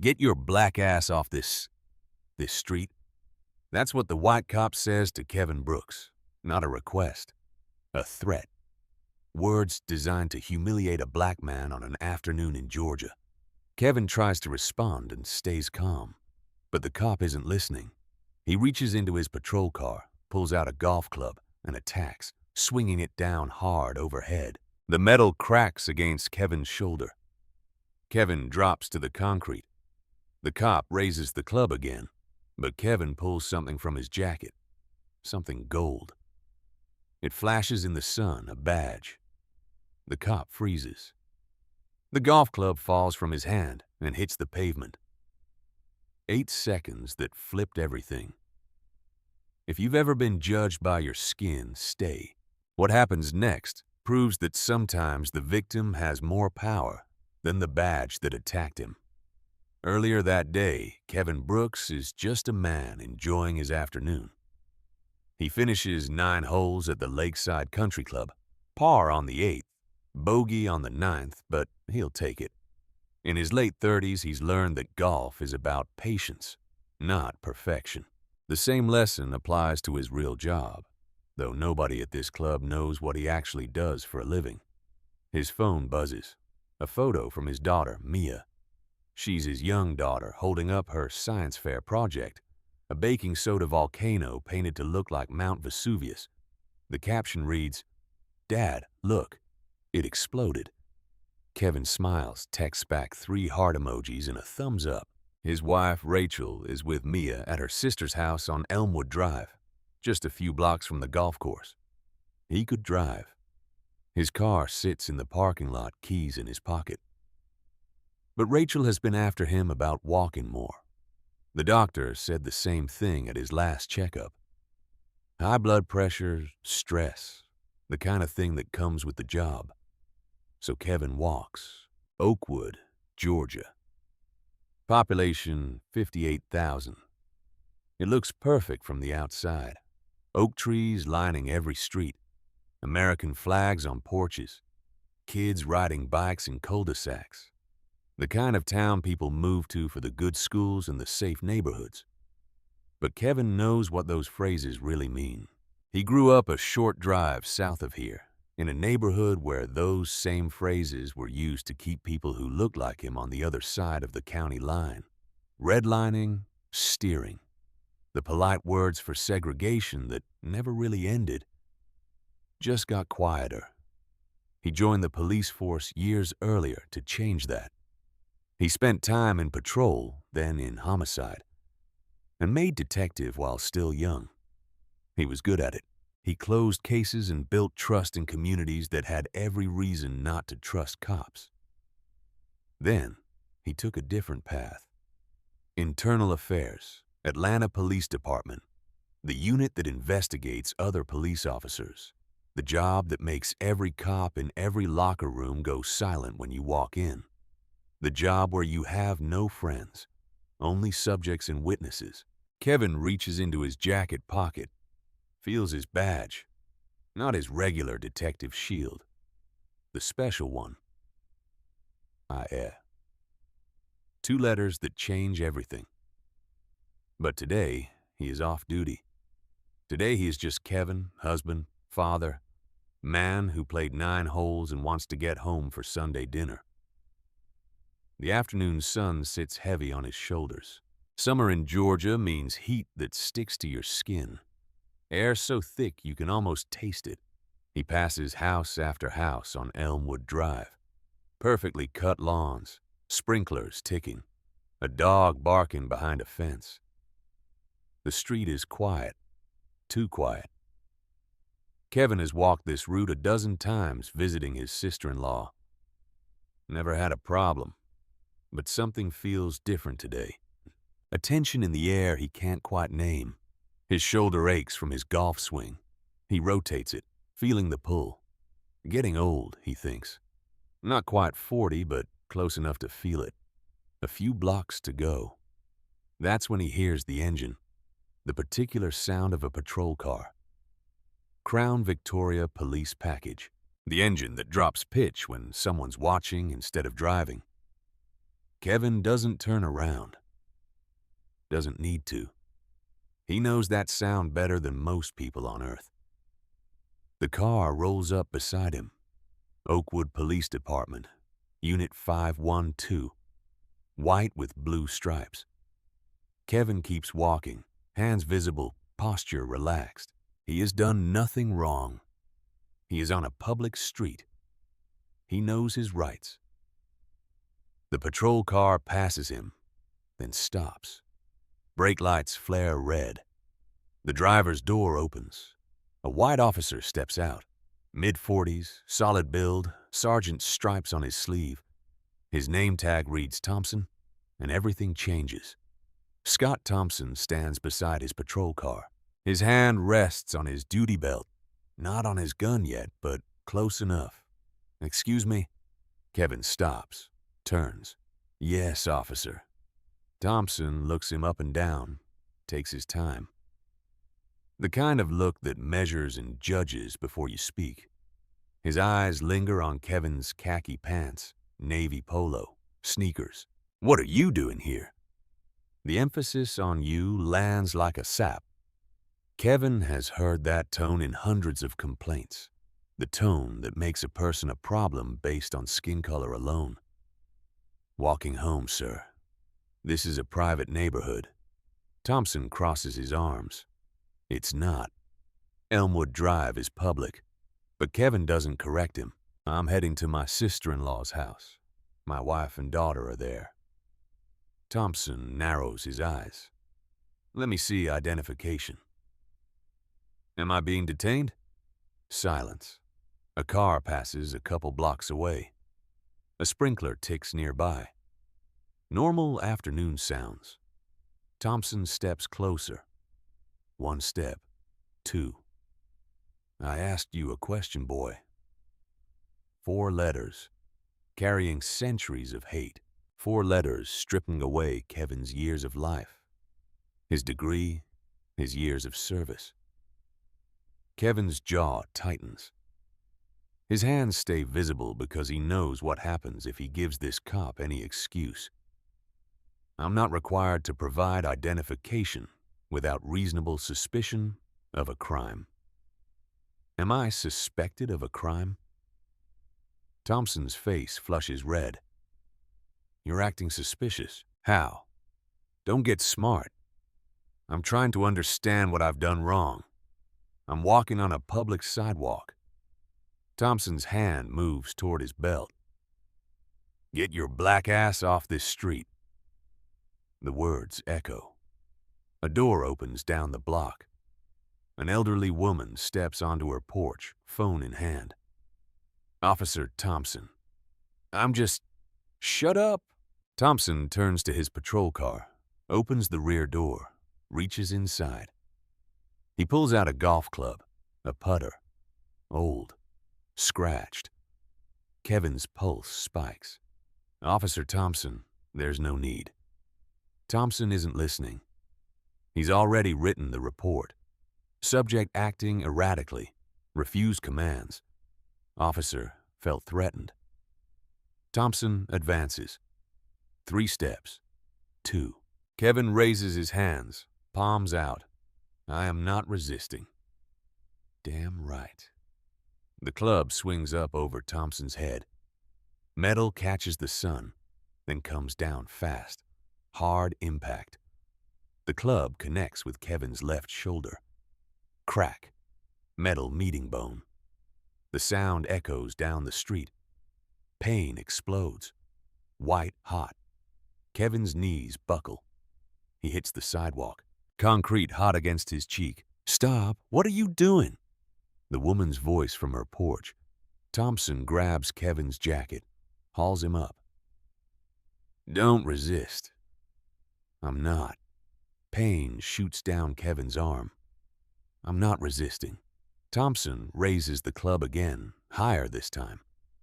Get your black ass off this street. That's what the white cop says to Kevin Brooks. Not a request, a threat. Words designed to humiliate a black man on an afternoon in Georgia. Kevin tries to respond and stays calm, but the cop isn't listening. He reaches into his patrol car, pulls out a golf club, and attacks, swinging it down hard overhead. The metal cracks against Kevin's shoulder. Kevin drops to the concrete. The cop raises the club again, but Kevin pulls something from his jacket, something gold. It flashes in the sun, a badge. The cop freezes. The golf club falls from his hand and hits the pavement. 8 seconds that flipped everything. If you've ever been judged by your skin, stay. What happens next proves that sometimes the victim has more power than the badge that attacked him. Earlier that day, Kevin Brooks is just a man enjoying his afternoon. He finishes 9 holes at the Lakeside Country Club, par on the 8th, bogey on the 9th, but he'll take it. In his late 30s, he's learned that golf is about patience, not perfection. The same lesson applies to his real job, though nobody at this club knows what he actually does for a living. His phone buzzes. A photo from his daughter, Mia. She's his young daughter holding up her science fair project, a baking soda volcano painted to look like Mount Vesuvius. The caption reads, "Dad, look, it exploded." Kevin smiles, texts back 3 heart emojis and a thumbs up. His wife, Rachel, is with Mia at her sister's house on Elmwood Drive, just a few blocks from the golf course. He could drive. His car sits in the parking lot, keys in his pocket. But Rachel has been after him about walking more. The doctor said the same thing at his last checkup. High blood pressure, stress, the kind of thing that comes with the job. So Kevin walks. Oakwood, Georgia. Population 58,000. It looks perfect from the outside. Oak trees lining every street. American flags on porches. Kids riding bikes in cul-de-sacs. The kind of town people move to for the good schools and the safe neighborhoods. But Kevin knows what those phrases really mean. He grew up a short drive south of here, in a neighborhood where those same phrases were used to keep people who looked like him on the other side of the county line. Redlining, steering. The polite words for segregation that never really ended, just got quieter. He joined the police force years earlier to change that. He spent time in patrol, then in homicide, and made detective while still young. He was good at it. He closed cases and built trust in communities that had every reason not to trust cops. Then, he took a different path. Internal Affairs, Atlanta Police Department, the unit that investigates other police officers, the job that makes every cop in every locker room go silent when you walk in, the job where you have no friends, only subjects and witnesses. Kevin reaches into his jacket pocket, feels his badge, not his regular detective shield, the special one. IA. 2 letters that change everything. But today, he is off duty. Today he is just Kevin, husband, father, man who played 9 holes and wants to get home for Sunday dinner. The afternoon sun sits heavy on his shoulders. Summer in Georgia means heat that sticks to your skin. Air so thick you can almost taste it. He passes house after house on Elmwood Drive. Perfectly cut lawns, sprinklers ticking, a dog barking behind a fence. The street is quiet, too quiet. Kevin has walked this route a dozen times visiting his sister-in-law. Never had a problem, but something feels different today. A tension in the air he can't quite name. His shoulder aches from his golf swing. He rotates it, feeling the pull. Getting old, he thinks. Not quite 40, but close enough to feel it. A few blocks to go. That's when he hears the engine, the particular sound of a patrol car. Crown Victoria police package, the engine that drops pitch when someone's watching instead of driving. Kevin doesn't turn around. Doesn't need to. He knows that sound better than most people on Earth. The car rolls up beside him. Oakwood Police Department, Unit 512, white with blue stripes. Kevin keeps walking, hands visible, posture relaxed. He has done nothing wrong. He is on a public street. He knows his rights. The patrol car passes him, then stops. Brake lights flare red. The driver's door opens. A white officer steps out. Mid-40s, solid build, sergeant stripes on his sleeve. His name tag reads Thompson, and everything changes. Scott Thompson stands beside his patrol car. His hand rests on his duty belt. Not on his gun yet, but close enough. "Excuse me?" Kevin stops, turns. "Yes, officer." Thompson looks him up and down, takes his time. The kind of look that measures and judges before you speak. His eyes linger on Kevin's khaki pants, navy polo, sneakers. "What are you doing here?" The emphasis on "you" lands like a sap. Kevin has heard that tone in hundreds of complaints. The tone that makes a person a problem based on skin color alone. "Walking home, sir. This is a private neighborhood." Thompson crosses his arms. It's not. Elmwood Drive is public. But Kevin doesn't correct him. "I'm heading to my sister-in-law's house. My wife and daughter are there." Thompson narrows his eyes. "Let me see identification." "Am I being detained?" Silence. A car passes a couple blocks away. A sprinkler ticks nearby. Normal afternoon sounds. Thompson steps closer. 1 step. 2. "I asked you a question, boy." 4 letters, carrying centuries of hate. 4 letters stripping away Kevin's years of life. His degree, his years of service. Kevin's jaw tightens. His hands stay visible because he knows what happens if he gives this cop any excuse. "I'm not required to provide identification without reasonable suspicion of a crime." Am I suspected of a crime? Thompson's face flushes red. "You're acting suspicious." "How?" "Don't get smart. I'm trying to understand what I've done wrong. I'm walking on a public sidewalk." Thompson's hand moves toward his belt. "Get your black ass off this street." The words echo. A door opens down the block. An elderly woman steps onto her porch, phone in hand. "Officer Thompson." "I'm just—" "Shut up!" Thompson turns to his patrol car, opens the rear door, reaches inside. He pulls out a golf club, a putter. Old. Scratched. Kevin's pulse spikes. "Officer Thompson, there's no need." Thompson isn't listening. He's already written the report. Subject acting erratically, refused commands. Officer felt threatened. Thompson advances. 3 steps. 2. Kevin raises his hands, palms out. "I am not resisting." Damn right. The club swings up over Thompson's head. Metal catches the sun, then comes down fast. Hard impact. The club connects with Kevin's left shoulder. Crack. Metal meeting bone. The sound echoes down the street. Pain explodes. White hot. Kevin's knees buckle. He hits the sidewalk. Concrete hot against his cheek. "Stop! What are you doing?" The woman's voice from her porch. Thompson grabs Kevin's jacket, hauls him up. "Don't resist." "I'm not." Pain shoots down Kevin's arm. "I'm not resisting." Thompson raises the club again, higher this time.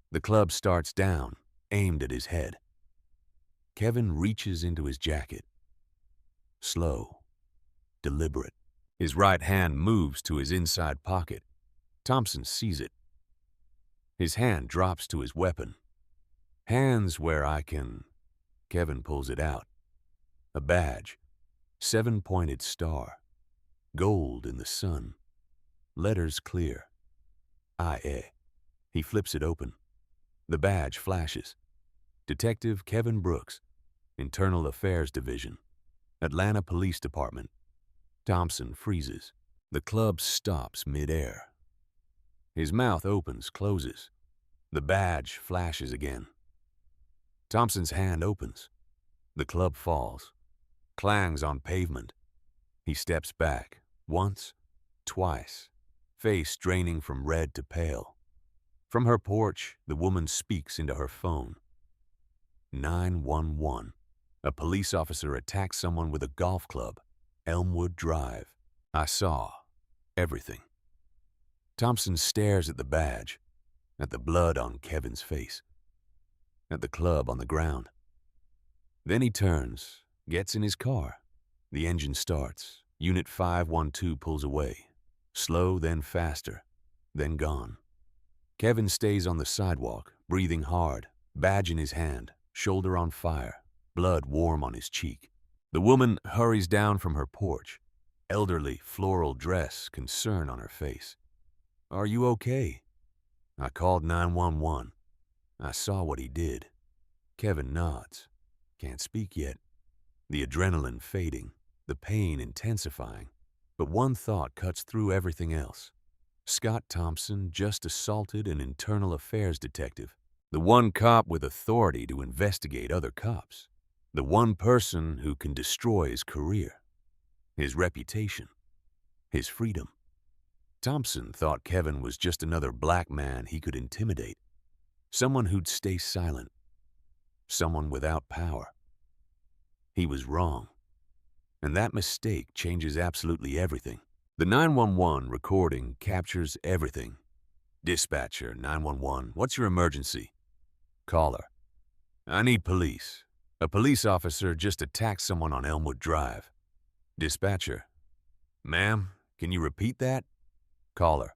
The club starts down, aimed at his head. Kevin reaches into his jacket. Slow, deliberate. His right hand moves to his inside pocket. Thompson sees it. His hand drops to his weapon. "Hands where I can..." Kevin pulls it out. A badge. 7-pointed star. Gold in the sun. Letters clear. IA. He flips it open. The badge flashes. Detective Kevin Brooks, Internal Affairs Division, Atlanta Police Department. Thompson freezes. The club stops mid-air. His mouth opens, closes. The badge flashes again. Thompson's hand opens. The club falls, clangs on pavement. He steps back, once, twice, face draining from red to pale. From her porch, the woman speaks into her phone. 911. A police officer attacked someone with a golf club. Elmwood Drive. I saw everything. Thompson stares at the badge, at the blood on Kevin's face, at the club on the ground. Then he turns, gets in his car. The engine starts. Unit 512 pulls away. Slow, then faster, then gone. Kevin stays on the sidewalk, breathing hard, badge in his hand, shoulder on fire, blood warm on his cheek. The woman hurries down from her porch, elderly, floral dress, concern on her face. Are you okay? I called 911. I saw what he did. Kevin nods. Can't speak yet. The adrenaline fading, the pain intensifying. But one thought cuts through everything else. Scott Thompson just assaulted an internal affairs detective, the one cop with authority to investigate other cops, the one person who can destroy his career, his reputation, his freedom. Thompson thought Kevin was just another black man he could intimidate, someone who'd stay silent, someone without power. He was wrong, and that mistake changes absolutely everything. The 911 recording captures everything. Dispatcher, 911, what's your emergency? Caller, I need police. A police officer just attacked someone on Elmwood Drive. Dispatcher, ma'am, can you repeat that? Caller,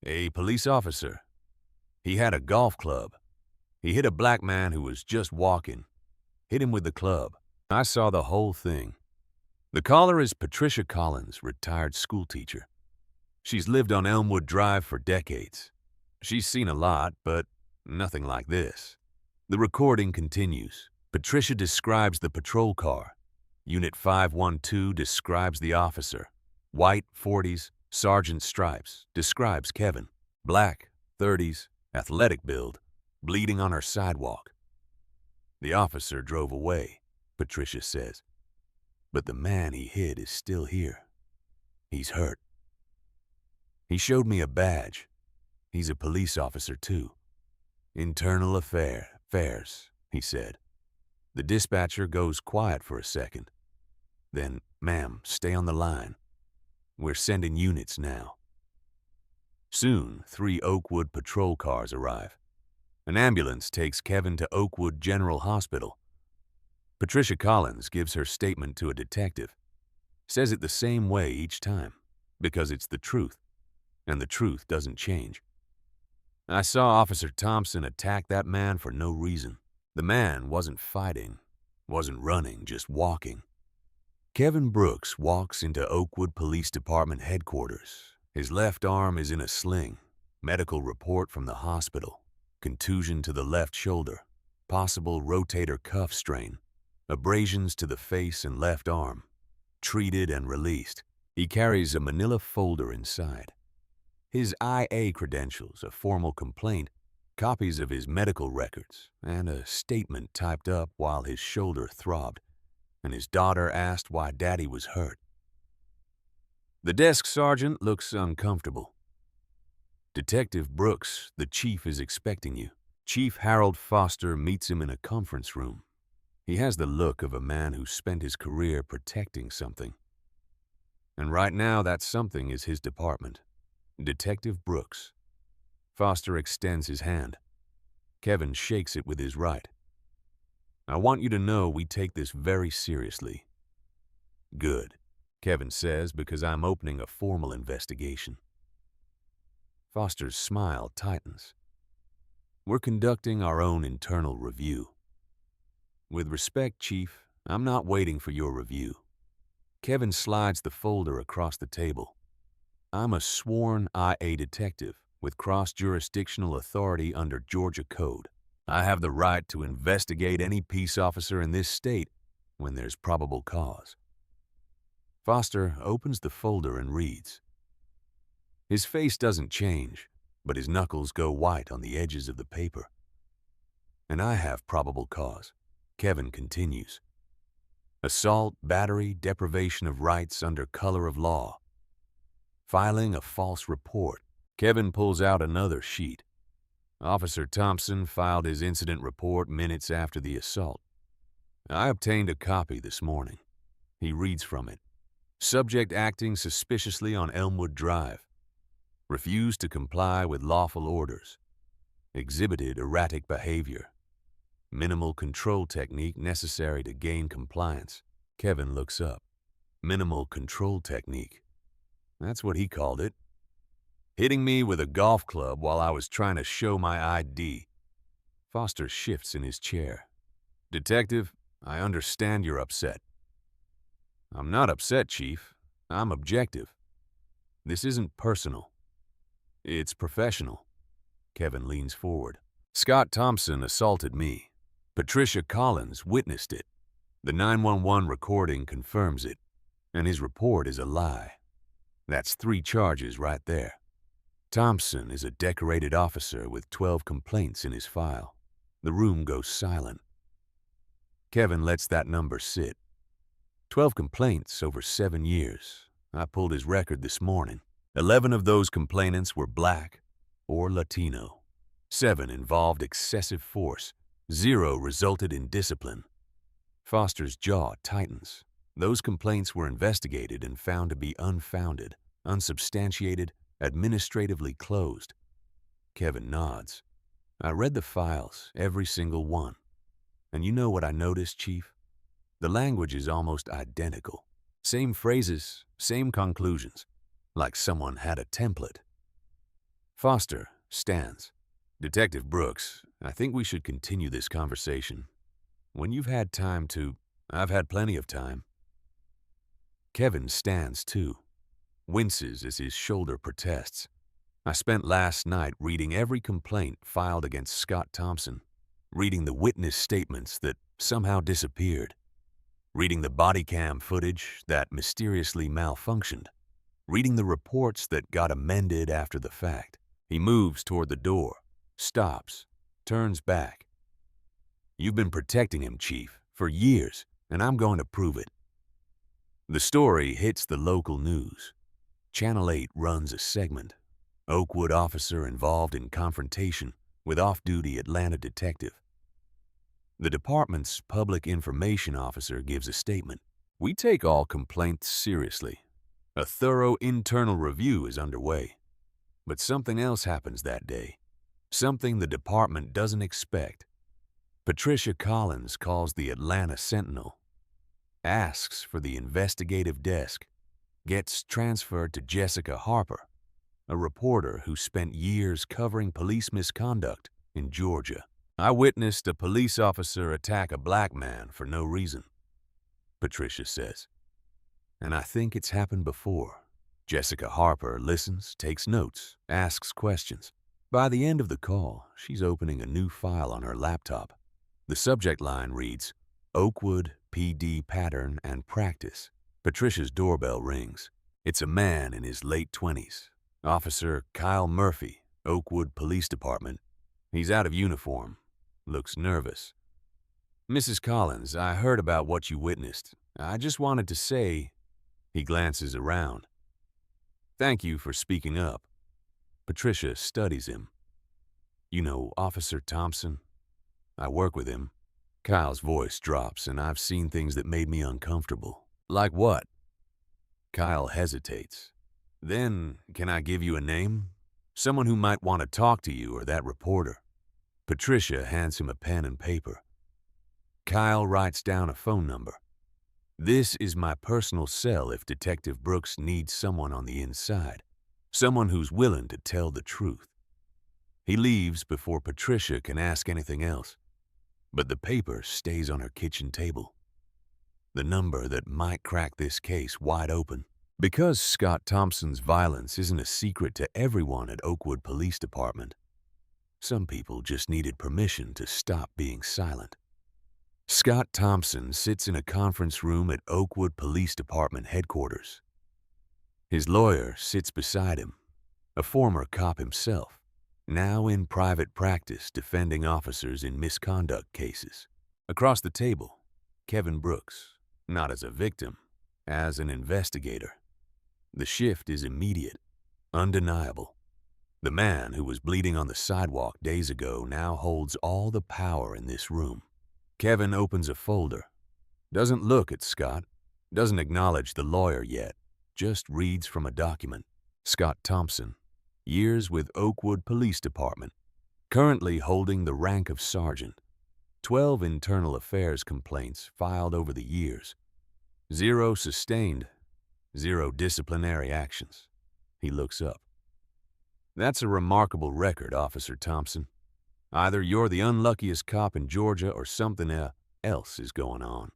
a police officer. He had a golf club. He hit a black man who was just walking. Hit him with the club. I saw the whole thing. The caller is Patricia Collins, retired schoolteacher. She's lived on Elmwood Drive for decades. She's seen a lot, but nothing like this. The recording continues. Patricia describes the patrol car. Unit 512 describes the officer. White, 40s, sergeant stripes, describes Kevin. Black, 30s, athletic build, bleeding on her sidewalk. The officer drove away, Patricia says. But the man he hit is still here. He's hurt. He showed me a badge. He's a police officer too. Internal affairs, he said. The dispatcher goes quiet for a second. Then, ma'am, stay on the line. We're sending units now. Soon, 3 Oakwood patrol cars arrive. An ambulance takes Kevin to Oakwood General Hospital. Patricia Collins gives her statement to a detective. Says it the same way each time, because it's the truth, and the truth doesn't change. I saw Officer Thompson attack that man for no reason. The man wasn't fighting, wasn't running, just walking. Kevin Brooks walks into Oakwood Police Department headquarters. His left arm is in a sling. Medical report from the hospital. Contusion to the left shoulder. Possible rotator cuff strain. Abrasions to the face and left arm. Treated and released. He carries a manila folder inside. His IA credentials, a formal complaint, copies of his medical records, and a statement typed up while his shoulder throbbed, and his daughter asked why Daddy was hurt. The desk sergeant looks uncomfortable. Detective Brooks, the chief is expecting you. Chief Harold Foster meets him in a conference room. He has the look of a man who spent his career protecting something. And right now that something is his department. Detective Brooks. Foster extends his hand. Kevin shakes it with his right. I want you to know we take this very seriously. Good, Kevin says, because I'm opening a formal investigation. Foster's smile tightens. We're conducting our own internal review. With respect, Chief, I'm not waiting for your review. Kevin slides the folder across the table. I'm a sworn IA detective with cross-jurisdictional authority under Georgia Code. I have the right to investigate any peace officer in this state when there's probable cause. Foster opens the folder and reads. His face doesn't change, but his knuckles go white on the edges of the paper. And I have probable cause. Kevin continues. Assault, battery, deprivation of rights under color of law. Filing a false report. Kevin pulls out another sheet. Officer Thompson filed his incident report minutes after the assault. I obtained a copy this morning. He reads from it. Subject acting suspiciously on Elmwood Drive. Refused to comply with lawful orders. Exhibited erratic behavior. Minimal control technique necessary to gain compliance. Kevin looks up. Minimal control technique. That's what he called it. Hitting me with a golf club while I was trying to show my ID. Foster shifts in his chair. Detective, I understand you're upset. I'm not upset, Chief. I'm objective. This isn't personal. It's professional. Kevin leans forward. Scott Thompson assaulted me. Patricia Collins witnessed it. The 911 recording confirms it. And his report is a lie. That's 3 charges right there. Thompson is a decorated officer with 12 complaints in his file. The room goes silent. Kevin lets that number sit. 12 complaints over 7 years. I pulled his record this morning. 11 of those complainants were black or Latino. 7 involved excessive force. 0 resulted in discipline. Foster's jaw tightens. Those complaints were investigated and found to be unfounded, unsubstantiated, administratively closed. Kevin nods. I read the files, every single one. And you know what I noticed, Chief? The language is almost identical. Same phrases, same conclusions. Like someone had a template. Foster stands. Detective Brooks, I think we should continue this conversation. When you've had time to, I've had plenty of time. Kevin stands too. Winces as his shoulder protests. I spent last night reading every complaint filed against Scott Thompson, reading the witness statements that somehow disappeared, reading the body cam footage that mysteriously malfunctioned, reading the reports that got amended after the fact. He moves toward the door, stops, turns back. You've been protecting him, Chief, for years, and I'm going to prove it. The story hits the local news. Channel 8 runs a segment. Oakwood officer involved in confrontation with off-duty Atlanta detective. The department's public information officer gives a statement. We take all complaints seriously. A thorough internal review is underway. But something else happens that day. Something the department doesn't expect. Patricia Collins calls the Atlanta Sentinel, asks for the investigative desk, gets transferred to Jessica Harper, a reporter who spent years covering police misconduct in Georgia. I witnessed a police officer attack a black man for no reason, Patricia says. And I think it's happened before. Jessica Harper listens, takes notes, asks questions. By the end of the call, she's opening a new file on her laptop. The subject line reads, Oakwood PD Pattern and Practice. Patricia's doorbell rings. It's a man in his late 20s. Officer Kyle Murphy, Oakwood Police Department. He's out of uniform. Looks nervous. Mrs. Collins, I heard about what you witnessed. I just wanted to say... He glances around. Thank you for speaking up. Patricia studies him. You know Officer Thompson? I work with him. Kyle's voice drops, and I've seen things that made me uncomfortable. Like what? Kyle hesitates. Then, can I give you a name? Someone who might want to talk to you or that reporter. Patricia hands him a pen and paper. Kyle writes down a phone number. This is my personal cell if Detective Brooks needs someone on the inside. Someone who's willing to tell the truth. He leaves before Patricia can ask anything else. But the paper stays on her kitchen table. The number that might crack this case wide open. Because Scott Thompson's violence isn't a secret to everyone at Oakwood Police Department, some people just needed permission to stop being silent. Scott Thompson sits in a conference room at Oakwood Police Department headquarters. His lawyer sits beside him, a former cop himself, now in private practice defending officers in misconduct cases. Across the table, Kevin Brooks, not as a victim, as an investigator. The shift is immediate, undeniable. The man who was bleeding on the sidewalk days ago now holds all the power in this room. Kevin opens a folder, doesn't look at Scott, doesn't acknowledge the lawyer yet, just reads from a document. Scott Thompson, years with Oakwood Police Department, currently holding the rank of sergeant. 12 internal affairs complaints filed over the years. 0 sustained, 0 disciplinary actions. He looks up. That's a remarkable record, Officer Thompson. Either you're the unluckiest cop in Georgia or something else is going on.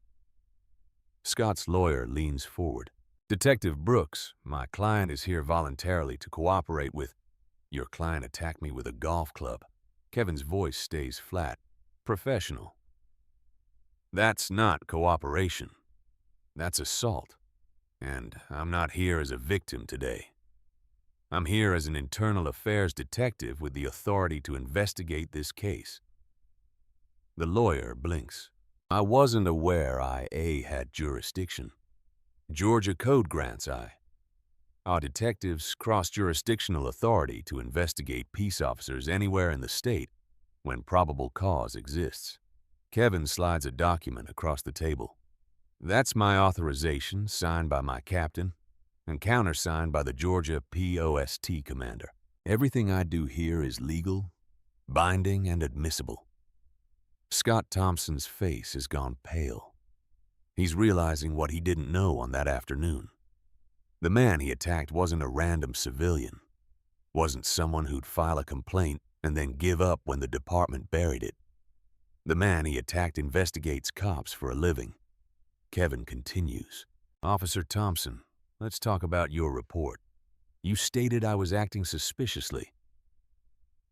Scott's lawyer leans forward. Detective Brooks, my client is here voluntarily to cooperate with... Your client attacked me with a golf club. Kevin's voice stays flat, professional. That's not cooperation. That's assault. And I'm not here as a victim today. I'm here as an internal affairs detective with the authority to investigate this case. The lawyer blinks. I wasn't aware IA had jurisdiction. Georgia code grants our detectives cross-jurisdictional authority to investigate peace officers anywhere in the state when probable cause exists. Kevin slides a document across the table. That's my authorization, signed by my captain, and countersigned by the Georgia POST commander. Everything I do here is legal, binding, and admissible. Scott Thompson's face has gone pale. He's realizing what he didn't know on that afternoon. The man he attacked wasn't a random civilian, wasn't someone who'd file a complaint and then give up when the department buried it. The man he attacked investigates cops for a living. Kevin continues. Officer Thompson, let's talk about your report. You stated I was acting suspiciously.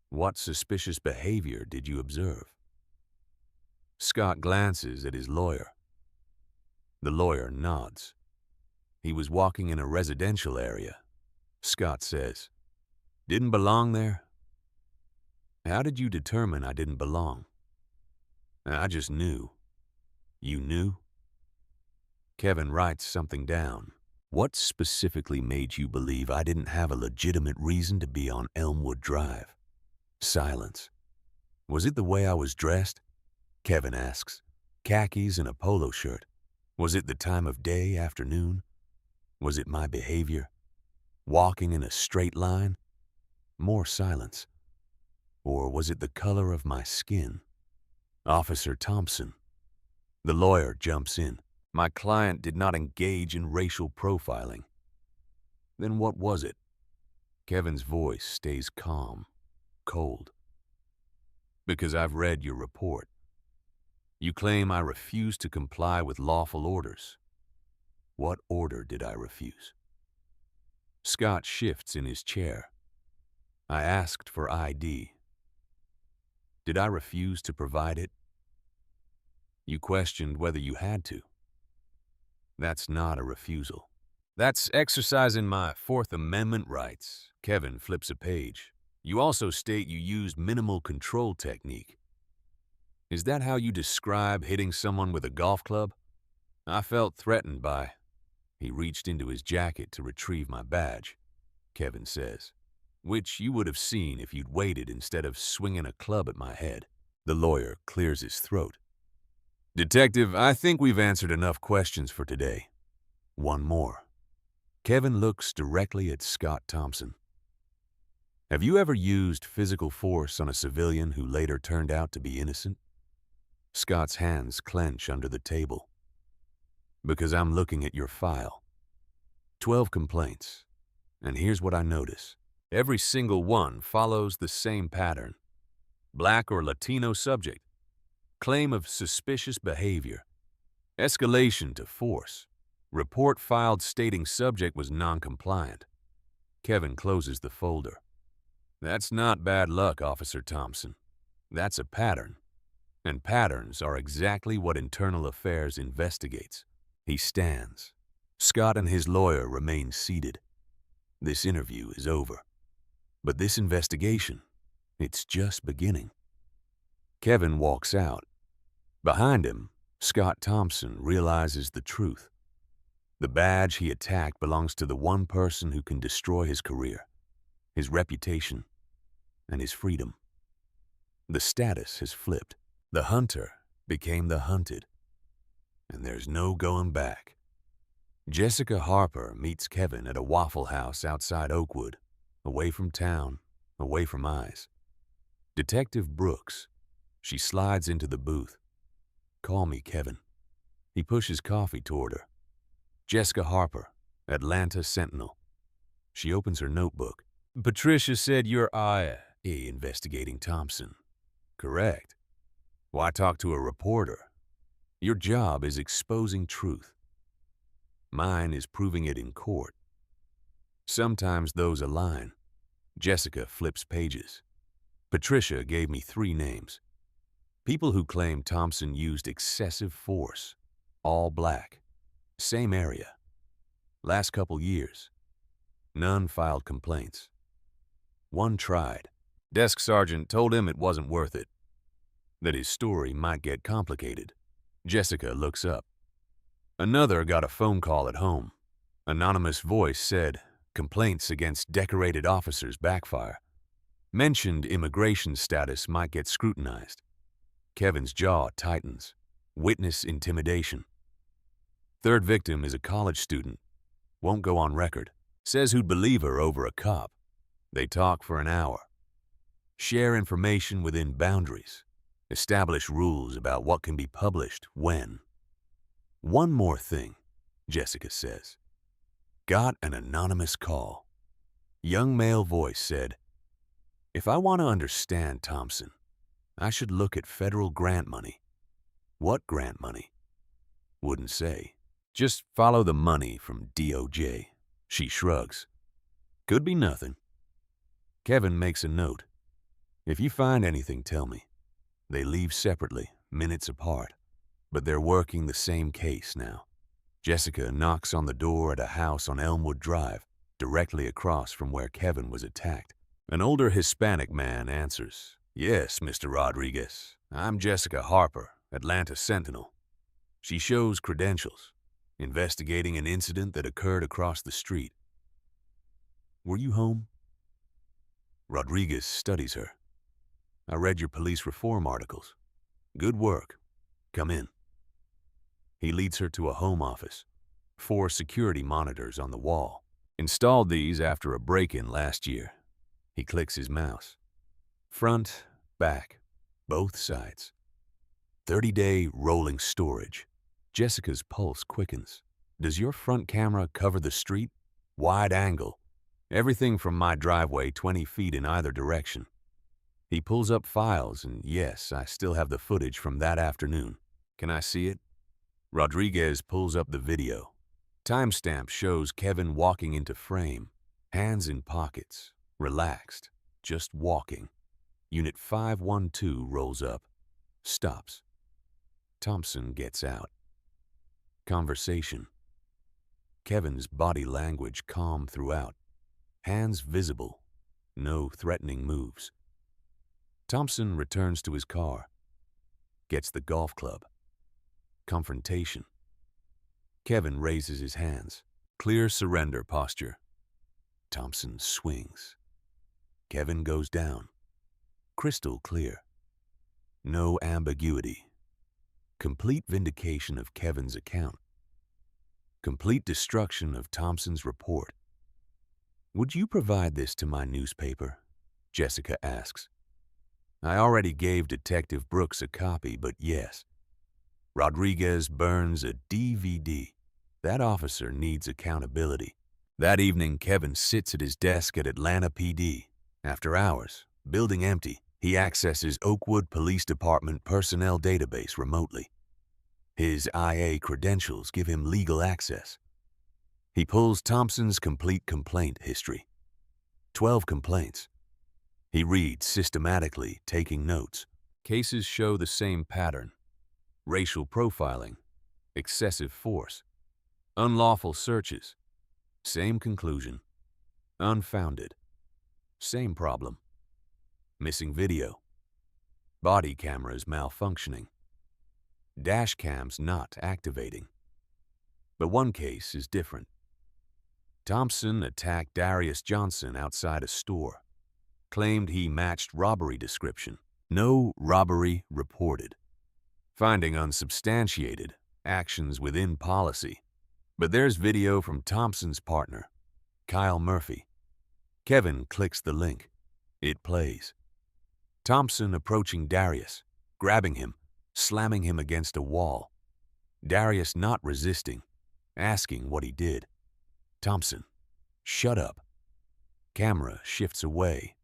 What suspicious behavior did you observe? Scott glances at his lawyer. The lawyer nods. He was walking in a residential area. Scott says, Didn't belong there? How did you determine I didn't belong? I just knew. You knew? Kevin writes something down. What specifically made you believe I didn't have a legitimate reason to be on Elmwood Drive? Silence. Was it the way I was dressed? Kevin asks. Khakis and a polo shirt. Was it the time of day, afternoon? Was it my behavior? Walking in a straight line? More silence. Or was it the color of my skin? Officer Thompson. The lawyer jumps in. My client did not engage in racial profiling. Then what was it? Kevin's voice stays calm, cold. Because I've read your report. You claim I refused to comply with lawful orders. What order did I refuse? Scott shifts in his chair. I asked for ID. Did I refuse to provide it? You questioned whether you had to. That's not a refusal. That's exercising my Fourth Amendment rights. Kevin flips a page. You also state you used minimal control technique. Is that how you describe hitting someone with a golf club? I felt threatened by... He reached into his jacket to retrieve my badge, Kevin says, which you would have seen if you'd waited instead of swinging a club at my head. The lawyer clears his throat. Detective, I think we've answered enough questions for today. One more. Kevin looks directly at Scott Thompson. Have you ever used physical force on a civilian who later turned out to be innocent? Scott's hands clench under the table. Because I'm looking at your file. 12 complaints. And here's what I notice. Every single one follows the same pattern. Black or Latino subject. Claim of suspicious behavior. Escalation to force. Report filed stating subject was non-compliant. Kevin closes the folder. That's not bad luck, Officer Thompson. That's a pattern. And patterns are exactly what Internal Affairs investigates. He stands. Scott and his lawyer remain seated. This interview is over. But this investigation, it's just beginning. Kevin walks out. Behind him, Scott Thompson realizes the truth. The badge he attacked belongs to the one person who can destroy his career, his reputation, and his freedom. The status has flipped. The hunter became the hunted. And there's no going back. Jessica Harper meets Kevin at a Waffle House outside Oakwood, away from town, away from eyes. Detective Brooks. She slides into the booth. Call me Kevin. He pushes coffee toward her. Jessica Harper, Atlanta Sentinel. She opens her notebook. Patricia said you're investigating Thompson. Correct. Why talk to a reporter? Your job is exposing truth. Mine is proving it in court. Sometimes those align. Jessica flips pages. Patricia gave me 3 names. People who claim Thompson used excessive force. All black. Same area. Last couple years. None filed complaints. One tried. Desk sergeant told him it wasn't worth it. That his story might get complicated. Jessica looks up. Another got a phone call at home. Anonymous voice said, complaints against decorated officers backfire. Mentioned immigration status might get scrutinized. Kevin's jaw tightens. Witness intimidation. Third victim is a college student. Won't go on record. Says who'd believe her over a cop. They talk for an hour. Share information within boundaries. Establish rules about what can be published when. One more thing, Jessica says. Got an anonymous call. Young male voice said, if I want to understand Thompson, I should look at federal grant money. What grant money? Wouldn't say. Just follow the money from DOJ. She shrugs. Could be nothing. Kevin makes a note. If you find anything, tell me. They leave separately, minutes apart, but they're working the same case now. Jessica knocks on the door at a house on Elmwood Drive, directly across from where Kevin was attacked. An older Hispanic man answers. Yes, Mr. Rodriguez. I'm Jessica Harper, Atlanta Sentinel. She shows credentials, investigating an incident that occurred across the street. Were you home? Rodriguez studies her. I read your police reform articles. Good work. Come in. He leads her to a home office. 4 security monitors on the wall. Installed these after a break-in last year. He clicks his mouse. Front, back, both sides. 30-day rolling storage. Jessica's pulse quickens. Does your front camera cover the street? Wide angle. Everything from my driveway 20 feet in either direction. He pulls up files, and yes, I still have the footage from that afternoon. Can I see it? Rodriguez pulls up the video. Timestamp shows Kevin walking into frame, hands in pockets, relaxed, just walking. Unit 512 rolls up, stops. Thompson gets out. Conversation. Kevin's body language calm throughout. Hands visible, no threatening moves. Thompson returns to his car. Gets the golf club. Confrontation. Kevin raises his hands. Clear surrender posture. Thompson swings. Kevin goes down. Crystal clear. No ambiguity. Complete vindication of Kevin's account. Complete destruction of Thompson's report. Would you provide this to my newspaper? Jessica asks. I already gave Detective Brooks a copy, but yes. Rodriguez burns a DVD. That officer needs accountability. That evening, Kevin sits at his desk at Atlanta PD. After hours, building empty. He accesses Oakwood Police Department personnel database remotely. His IA credentials give him legal access. He pulls Thompson's complete complaint history. 12 complaints. He reads systematically, taking notes. Cases show the same pattern. Racial profiling, excessive force, unlawful searches. Same conclusion. Unfounded. Same problem. Missing video. Body cameras malfunctioning. Dash cams not activating. But one case is different. Thompson attacked Darius Johnson outside a store. Claimed he matched robbery description. No robbery reported. Finding unsubstantiated, actions within policy. But there's video from Thompson's partner, Kyle Murphy. Kevin clicks the link. It plays. Thompson approaching Darius, grabbing him, slamming him against a wall. Darius not resisting, asking what he did. Thompson, shut up. Camera shifts away,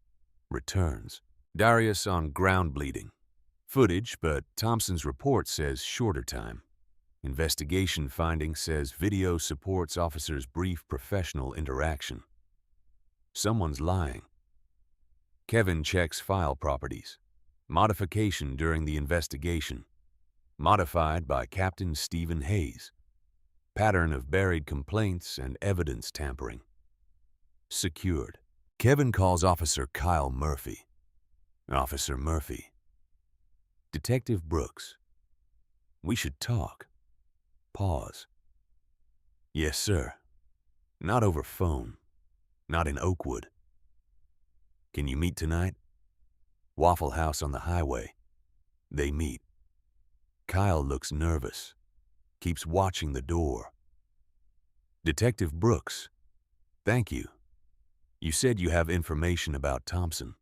returns. Darius on ground bleeding. Footage, but Thompson's report says shorter time. Investigation finding says video supports officers' brief professional interaction. Someone's lying. Kevin checks file properties. Modification during the investigation. Modified by Captain Stephen Hayes. Pattern of buried complaints and evidence tampering. Secured. Kevin calls Officer Kyle Murphy. Officer Murphy. Detective Brooks. We should talk. Pause. Yes, sir. Not over phone. Not in Oakwood. Can you meet tonight? Waffle House on the highway. They meet. Kyle looks nervous. Keeps watching the door. Detective Brooks. Thank you. You said you have information about Thompson.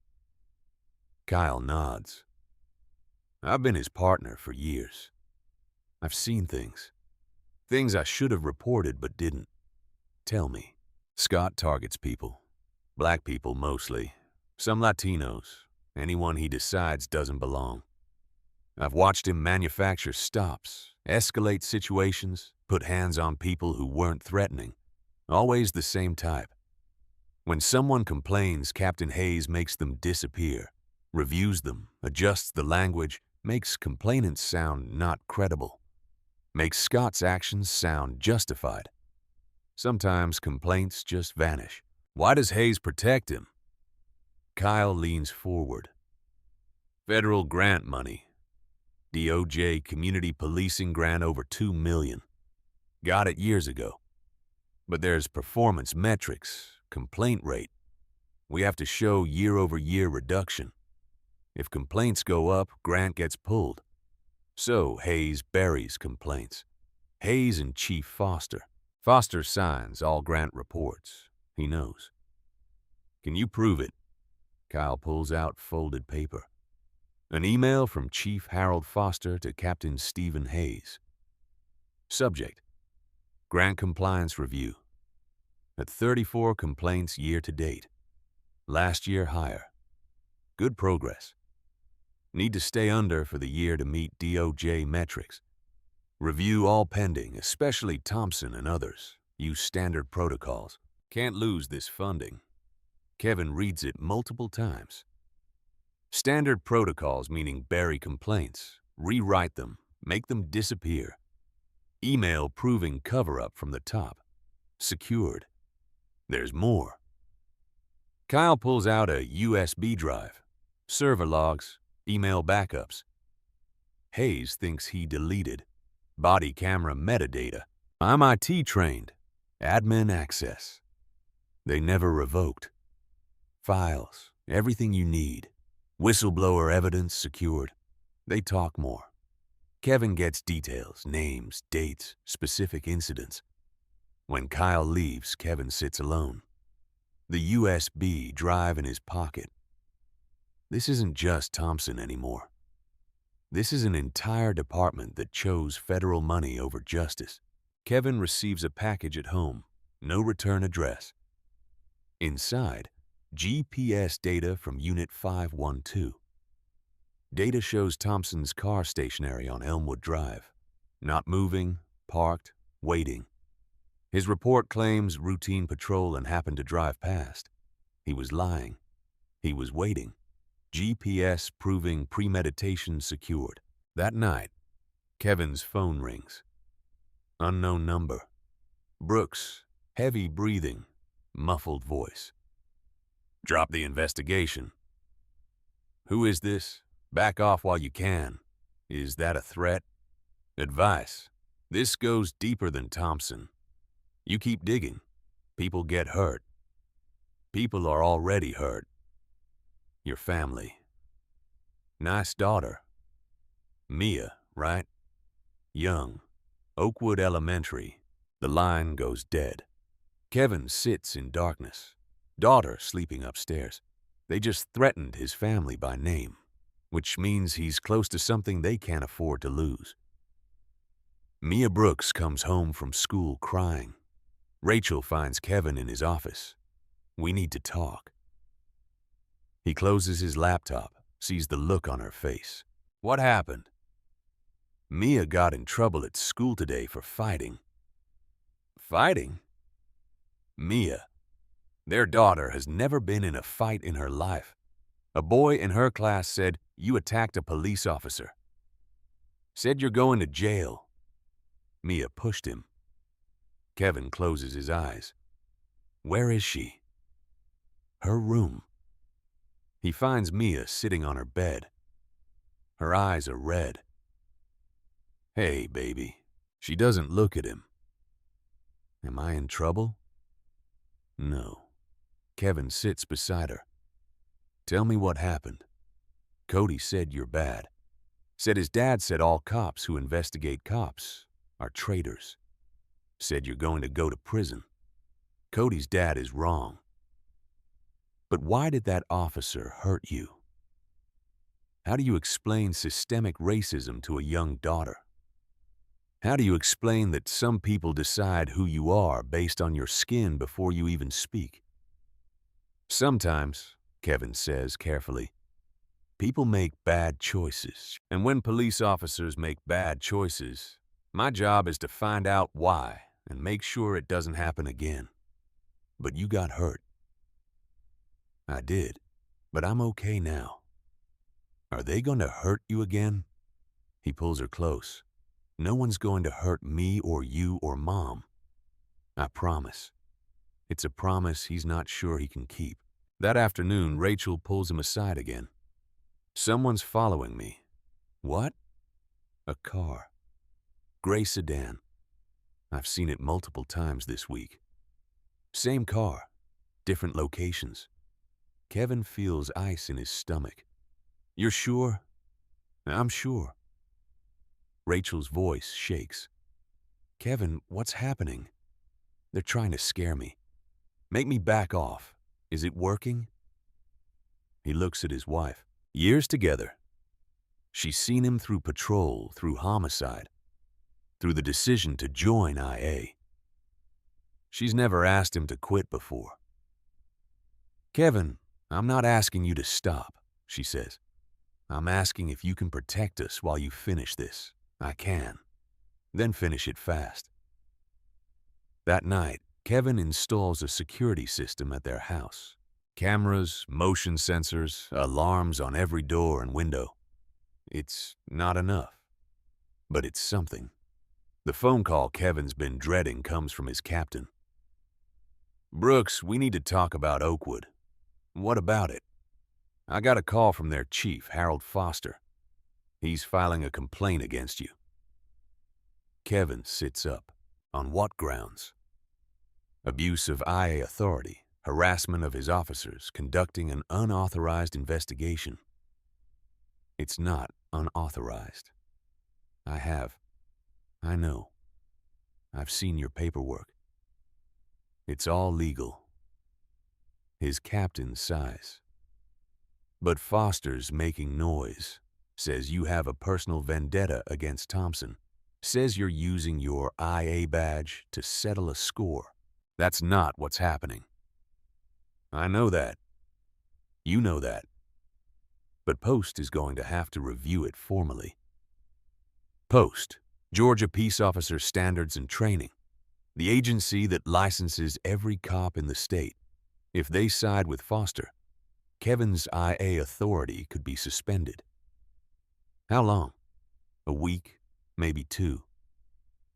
Kyle nods. I've been his partner for years. I've seen things. Things I should have reported but didn't. Tell me. Scott targets people. Black people mostly. Some Latinos. Anyone he decides doesn't belong. I've watched him manufacture stops, escalate situations, put hands on people who weren't threatening. Always the same type. When someone complains, Captain Hayes makes them disappear, reviews them, adjusts the language, makes complainants sound not credible, makes Scott's actions sound justified. Sometimes complaints just vanish. Why does Hayes protect him? Kyle leans forward. Federal grant money. DOJ community policing grant over $2 million. Got it years ago. But there's performance metrics, complaint rate. We have to show year-over-year reduction. If complaints go up, grant gets pulled. So Hayes buries complaints. Hayes and Chief Foster. Foster signs all grant reports. He knows. Can you prove it? Kyle pulls out folded paper. An email from Chief Harold Foster to Captain Stephen Hayes. Subject: Grant Compliance Review. At 34 complaints year to date. Last year higher. Good progress. Need to stay under for the year to meet DOJ metrics. Review all pending, especially Thompson and others. Use standard protocols. Can't lose this funding. Kevin reads it multiple times. Standard protocols meaning bury complaints, rewrite them, make them disappear. Email proving cover-up from the top. Secured. There's more. Kyle pulls out a USB drive, server logs, email backups. Hayes thinks he deleted. Body camera metadata. I'm IT trained. Admin access. They never revoked. Files, everything you need. Whistleblower evidence secured. They talk more. Kevin gets details, names, dates, specific incidents. When Kyle leaves, Kevin sits alone. The USB drive in his pocket. This isn't just Thompson anymore. This is an entire department that chose federal money over justice. Kevin receives a package at home. No return address. Inside, GPS data from Unit 512. Data shows Thompson's car stationary on Elmwood Drive. Not moving, parked, waiting. His report claims routine patrol and happened to drive past. He was lying. He was waiting. GPS proving premeditation secured. That night, Kevin's phone rings. Unknown number. Brooks, heavy breathing, muffled voice. Drop the investigation. Who is this? Back off while you can. Is that a threat? Advice. This goes deeper than Thompson. You keep digging. People get hurt. People are already hurt. Your family. Nice daughter. Mia, right? Young. Oakwood Elementary. The line goes dead. Kevin sits in darkness. Daughter sleeping upstairs. They just threatened his family by name, which means he's close to something they can't afford to lose. Mia Brooks comes home from school crying. Rachel finds Kevin in his office. We need to talk. He closes his laptop, sees the look on her face. What happened? Mia got in trouble at school today for fighting. Fighting? Mia. Their daughter has never been in a fight in her life. A boy in her class said you attacked a police officer. Said you're going to jail. Mia pushed him. Kevin closes his eyes. Where is she? Her room. He finds Mia sitting on her bed. Her eyes are red. Hey, baby. She doesn't look at him. Am I in trouble? No. Kevin sits beside her. Tell me what happened. Cody said you're bad. Said his dad said all cops who investigate cops are traitors. Said you're going to go to prison. Cody's dad is wrong. But why did that officer hurt you? How do you explain systemic racism to a young daughter? How do you explain that some people decide who you are based on your skin before you even speak? Sometimes, Kevin says carefully, people make bad choices. And when police officers make bad choices, my job is to find out why and make sure it doesn't happen again. But you got hurt. I did, but I'm okay now. Are they going to hurt you again? He pulls her close. No one's going to hurt me or you or Mom. I promise. It's a promise he's not sure he can keep. That afternoon, Rachel pulls him aside again. Someone's following me. What? A car. Gray sedan. I've seen it multiple times this week. Same car, different locations. Kevin feels ice in his stomach. You're sure? I'm sure. Rachel's voice shakes. Kevin, what's happening? They're trying to scare me. Make me back off. Is it working? He looks at his wife. Years together. She's seen him through patrol, through homicide, through the decision to join IA. She's never asked him to quit before. Kevin, I'm not asking you to stop, she says. I'm asking if you can protect us while you finish this. I can. Then finish it fast. That night, Kevin installs a security system at their house. Cameras, motion sensors, alarms on every door and window. It's not enough, but it's something. The phone call Kevin's been dreading comes from his captain. Brooks, we need to talk about Oakwood. What about it? I got a call from their chief, Harold Foster. He's filing a complaint against you. Kevin sits up. On what grounds? Abuse of IA authority, harassment of his officers, conducting an unauthorized investigation. It's not unauthorized. I know. I've seen your paperwork. It's all legal. His captain sighs. But Foster's making noise, says you have a personal vendetta against Thompson, says you're using your IA badge to settle a score. That's not what's happening. I know that. You know that. but Post is going to have to review it formally. Post, Georgia Peace Officer Standards and Training, the agency that licenses every cop in the state. If they side with Foster, Kevin's IA authority could be suspended. How long? A week, maybe 2.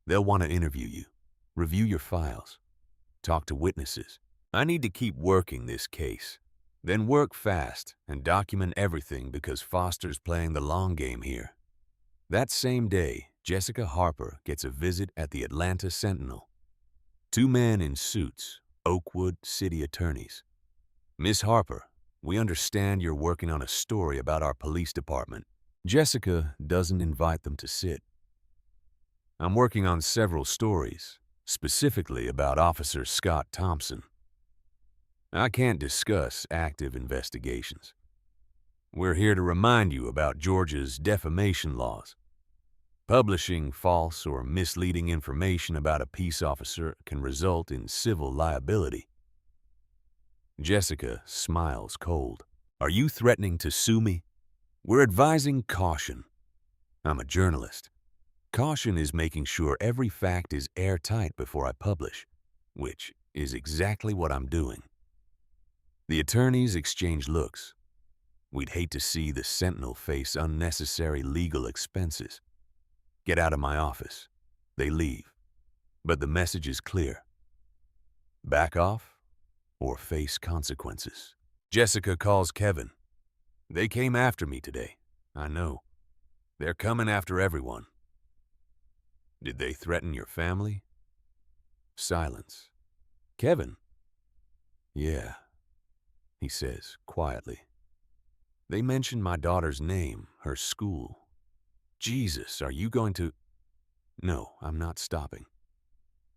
They'll want to interview you, review your files, talk to witnesses. I need to keep working this case, then work fast and document everything because Foster's playing the long game here. That same day, Jessica Harper gets a visit at the Atlanta Sentinel. 2 men in suits, Oakwood city attorneys. Miss Harper, we understand you're working on a story about our police department. Jessica doesn't invite them to sit. I'm working on several stories, specifically about Officer Scott Thompson. I can't discuss active investigations. We're here to remind you about Georgia's defamation laws. Publishing false or misleading information about a peace officer can result in civil liability. Jessica smiles cold. Are you threatening to sue me? We're advising caution. I'm a journalist. Caution is making sure every fact is airtight before I publish, which is exactly what I'm doing. The attorneys exchange looks. We'd hate to see the Sentinel face unnecessary legal expenses. Get out of my office. They leave. But the message is clear. Back off or face consequences. Jessica calls Kevin. They came after me today. I know. They're coming after everyone. Did they threaten your family? Silence. Kevin? Yeah, he says quietly. They mentioned my daughter's name, her school. Jesus, are you going to... No, I'm not stopping.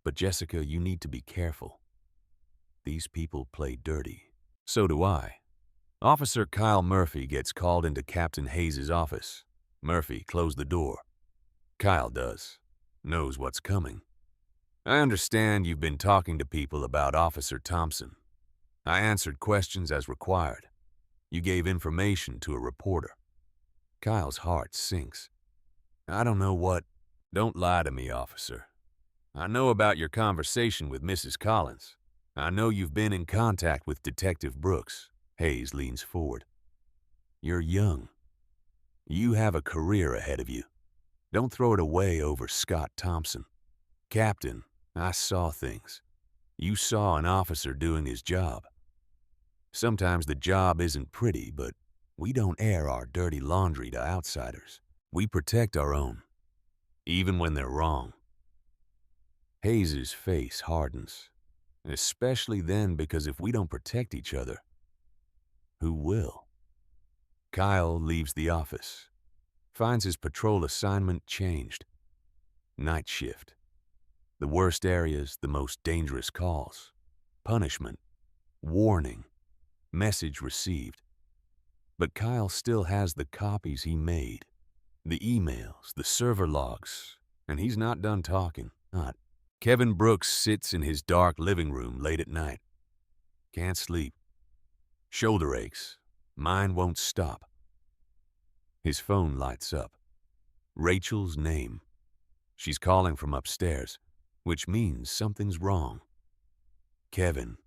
But Jessica, you need to be careful. These people play dirty. So do I. Officer Kyle Murphy gets called into Captain Hayes' office. Murphy closed the door. Kyle does. Knows what's coming. I understand you've been talking to people about Officer Thompson. I answered questions as required. You gave information to a reporter. Kyle's heart sinks. I don't know what... Don't lie to me, officer. I know about your conversation with Mrs. Collins. I know you've been in contact with Detective Brooks. Hayes leans forward. You're young. You have a career ahead of you. Don't throw it away over Scott Thompson. Captain, I saw things. You saw an officer doing his job. Sometimes the job isn't pretty, but we don't air our dirty laundry to outsiders. We protect our own, even when they're wrong. Hayes' face hardens, especially then because if we don't protect each other, who will? Kyle leaves the office, finds his patrol assignment changed. Night shift. The worst areas, the most dangerous calls. Punishment. Warning. Message received. But Kyle still has the copies he made. The emails, the server logs, and he's not done talking. Not. Kevin Brooks sits in his dark living room late at night. Can't sleep. Shoulder aches. Mind won't stop. His phone lights up. Rachel's name. She's calling from upstairs, which means something's wrong. Kevin,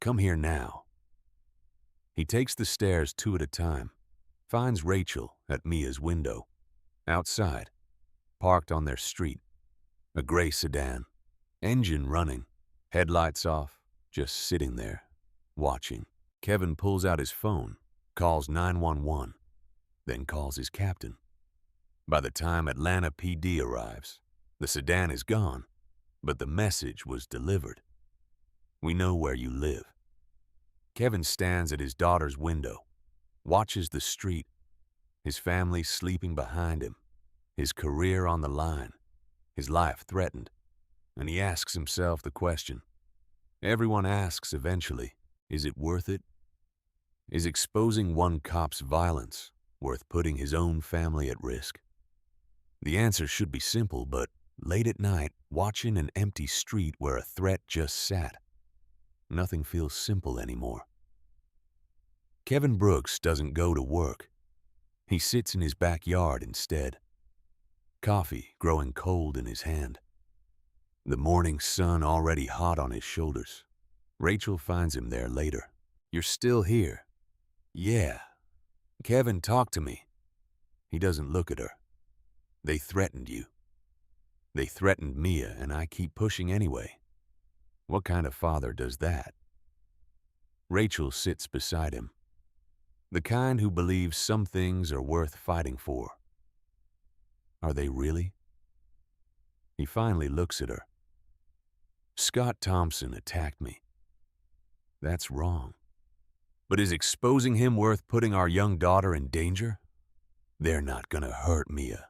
come here now. He takes the stairs 2 at a time, finds Rachel at Mia's window. Outside, parked on their street, a gray sedan, engine running, headlights off, just sitting there, watching. Kevin pulls out his phone, calls 911, then calls his captain. By the time Atlanta PD arrives, the sedan is gone, but the message was delivered. We know where you live. Kevin stands at his daughter's window, watches the street, his family sleeping behind him, his career on the line, his life threatened, and he asks himself the question. Everyone asks eventually, is it worth it? Is exposing one cop's violence worth putting his own family at risk? The answer should be simple, but late at night, watching an empty street where a threat just sat, nothing feels simple anymore. Kevin Brooks doesn't go to work. He sits in his backyard instead, coffee growing cold in his hand, the morning sun already hot on his shoulders. Rachel finds him there later. "You're still here?" "Yeah." "Kevin talked to me." He doesn't look at her. "They threatened you." "They threatened Mia, and I keep pushing anyway." "What kind of father does that?" Rachel sits beside him. The kind who believes some things are worth fighting for. Are they really? He finally looks at her. "Scott Thompson attacked me. That's wrong. But is exposing him worth putting our young daughter in danger? They're not gonna hurt Mia."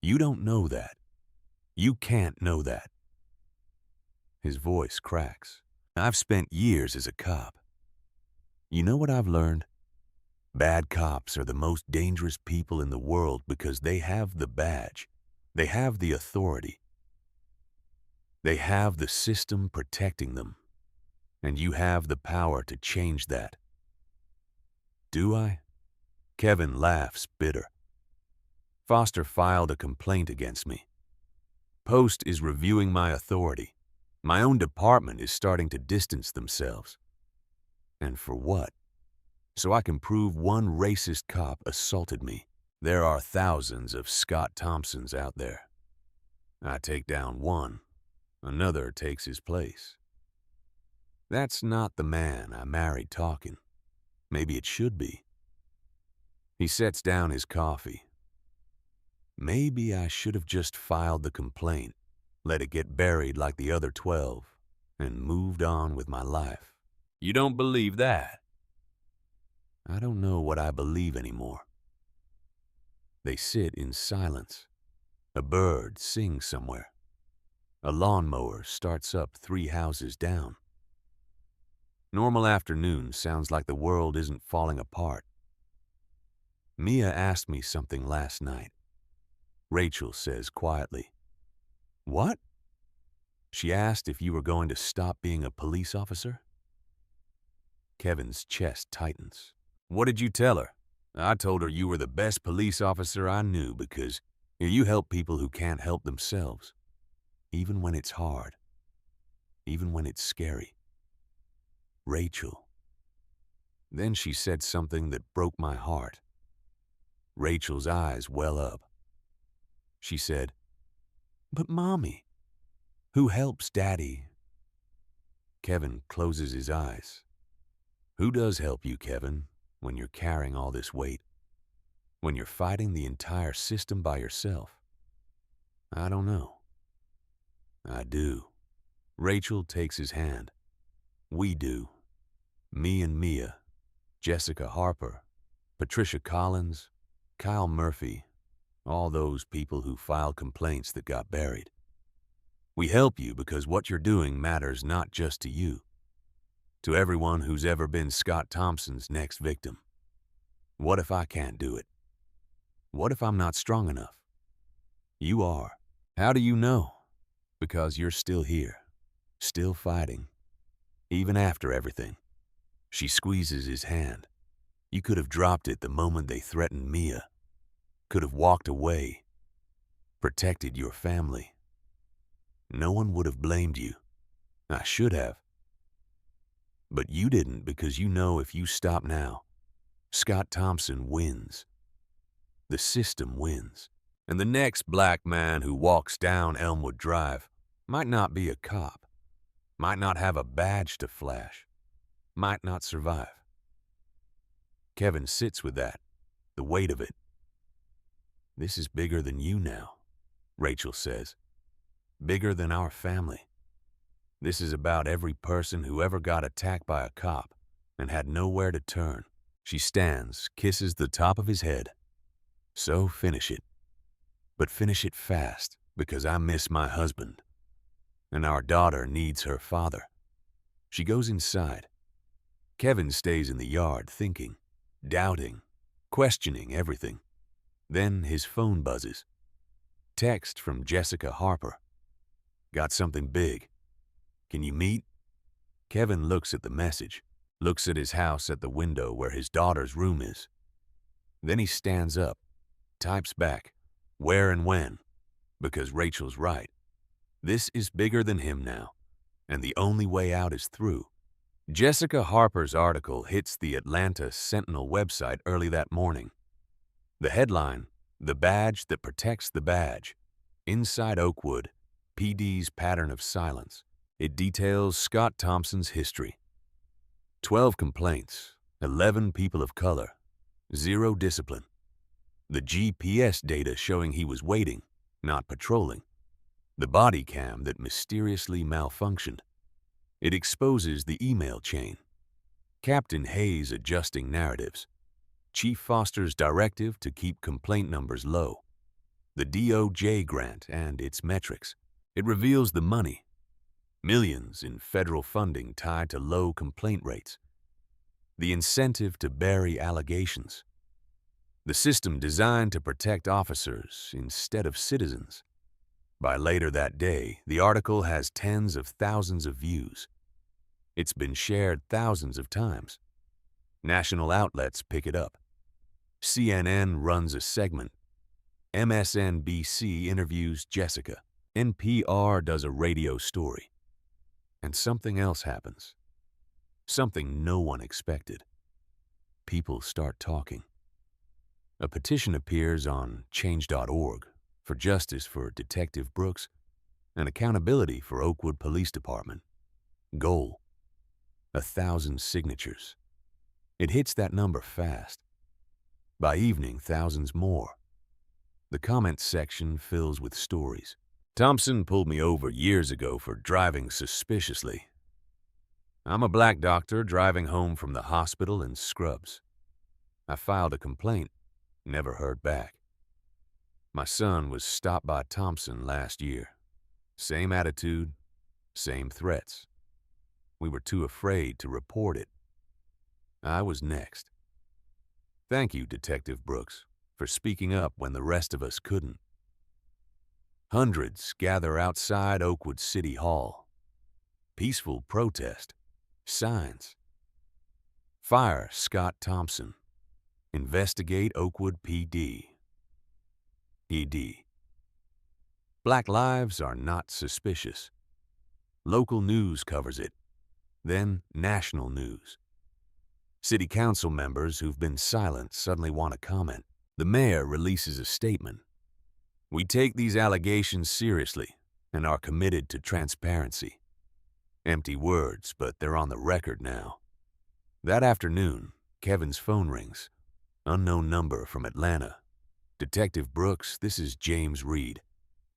"You don't know that. You can't know that." His voice cracks. "I've spent years as a cop. You know what I've learned? Bad cops are the most dangerous people in the world because they have the badge. They have the authority. They have the system protecting them. And you have the power to change that." "Do I?" Kevin laughs, bitter. "Foster filed a complaint against me. Post is reviewing my authority. My own department is starting to distance themselves. And for what? So I can prove one racist cop assaulted me. There are thousands of Scott Thompsons out there. I take down one, another takes his place. That's not the man I married talking. Maybe it should be." He sets down his coffee. "Maybe I should have just filed the complaint, let it get buried like the other 12, and moved on with my life." "You don't believe that?" "I don't know what I believe anymore." They sit in silence. A bird sings somewhere. A lawnmower starts up 3 houses down. Normal afternoon sounds like the world isn't falling apart. "Mia asked me something last night," Rachel says quietly. "What?" "She asked if you were going to stop being a police officer." Kevin's chest tightens. "What did you tell her?" "I told her you were the best police officer I knew because you help people who can't help themselves, even when it's hard, even when it's scary." "Rachel." Then she said something that broke my heart. Rachel's eyes well up. She said, "But Mommy, who helps Daddy?" Kevin closes his eyes. "Who does help you, Kevin, when you're carrying all this weight? When you're fighting the entire system by yourself?" "I don't know." "I do." Rachel takes his hand. "We do. Me and Mia, Jessica Harper, Patricia Collins, Kyle Murphy, all those people who filed complaints that got buried. We help you because what you're doing matters not just to you, to everyone who's ever been Scott Thompson's next victim. What if I can't do it? What if I'm not strong enough? You are. How do you know? Because you're still here, still fighting, even after everything." She squeezes his hand. "You could have dropped it the moment they threatened Mia. Could have walked away, protected your family. No one would have blamed you. I should have. But you didn't because you know if you stop now, Scott Thompson wins. The system wins. And the next black man who walks down Elmwood Drive might not be a cop, might not have a badge to flash, might not survive." Kevin sits with that, the weight of it. "This is bigger than you now," Rachel says. "Bigger than our family. This is about every person who ever got attacked by a cop and had nowhere to turn." She stands, kisses the top of his head. "So finish it. But finish it fast because I miss my husband. And our daughter needs her father." She goes inside. Kevin stays in the yard thinking, doubting, questioning everything. Then his phone buzzes. Text from Jessica Harper. "Got something big. Can you meet?" Kevin looks at the message, looks at his house at the window where his daughter's room is. Then he stands up, types back, where and when, because Rachel's right. This is bigger than him now, and the only way out is through. Jessica Harper's article hits the Atlanta Sentinel website early that morning. The headline, "The Badge That Protects the Badge. Inside Oakwood, PD's Pattern of Silence." It details Scott Thompson's history. 12 complaints, 11 people of color, 0 discipline. The GPS data showing he was waiting, not patrolling. The body cam that mysteriously malfunctioned. It exposes the email chain. Captain Hayes adjusting narratives. Chief Foster's directive to keep complaint numbers low. The DOJ grant and its metrics. It reveals the money. Millions in federal funding tied to low complaint rates. The incentive to bury allegations. The system designed to protect officers instead of citizens. By later that day, the article has tens of thousands of views. It's been shared thousands of times. National outlets pick it up. CNN runs a segment. MSNBC interviews Jessica. NPR does a radio story. And something else happens. Something no one expected. People start talking. A petition appears on change.org for justice for Detective Brooks and accountability for Oakwood Police Department. Goal: 1,000 signatures. It hits that number fast. By evening, thousands more. The comment section fills with stories. Thompson pulled me over years ago for driving suspiciously. I'm a black doctor driving home from the hospital in scrubs. I filed a complaint, never heard back. My son was stopped by Thompson last year. Same attitude, same threats. We were too afraid to report it. I was next. Thank you, Detective Brooks, for speaking up when the rest of us couldn't. Hundreds gather outside Oakwood City Hall. Peaceful protest. Signs. Fire Scott Thompson. Investigate Oakwood PD. ED. Black lives are not suspicious. Local news covers it. Then national news. City council members who've been silent suddenly want to comment. The mayor releases a statement. We take these allegations seriously and are committed to transparency. Empty words, but they're on the record now. That afternoon, Kevin's phone rings. Unknown number from Atlanta. Detective Brooks, this is James Reed.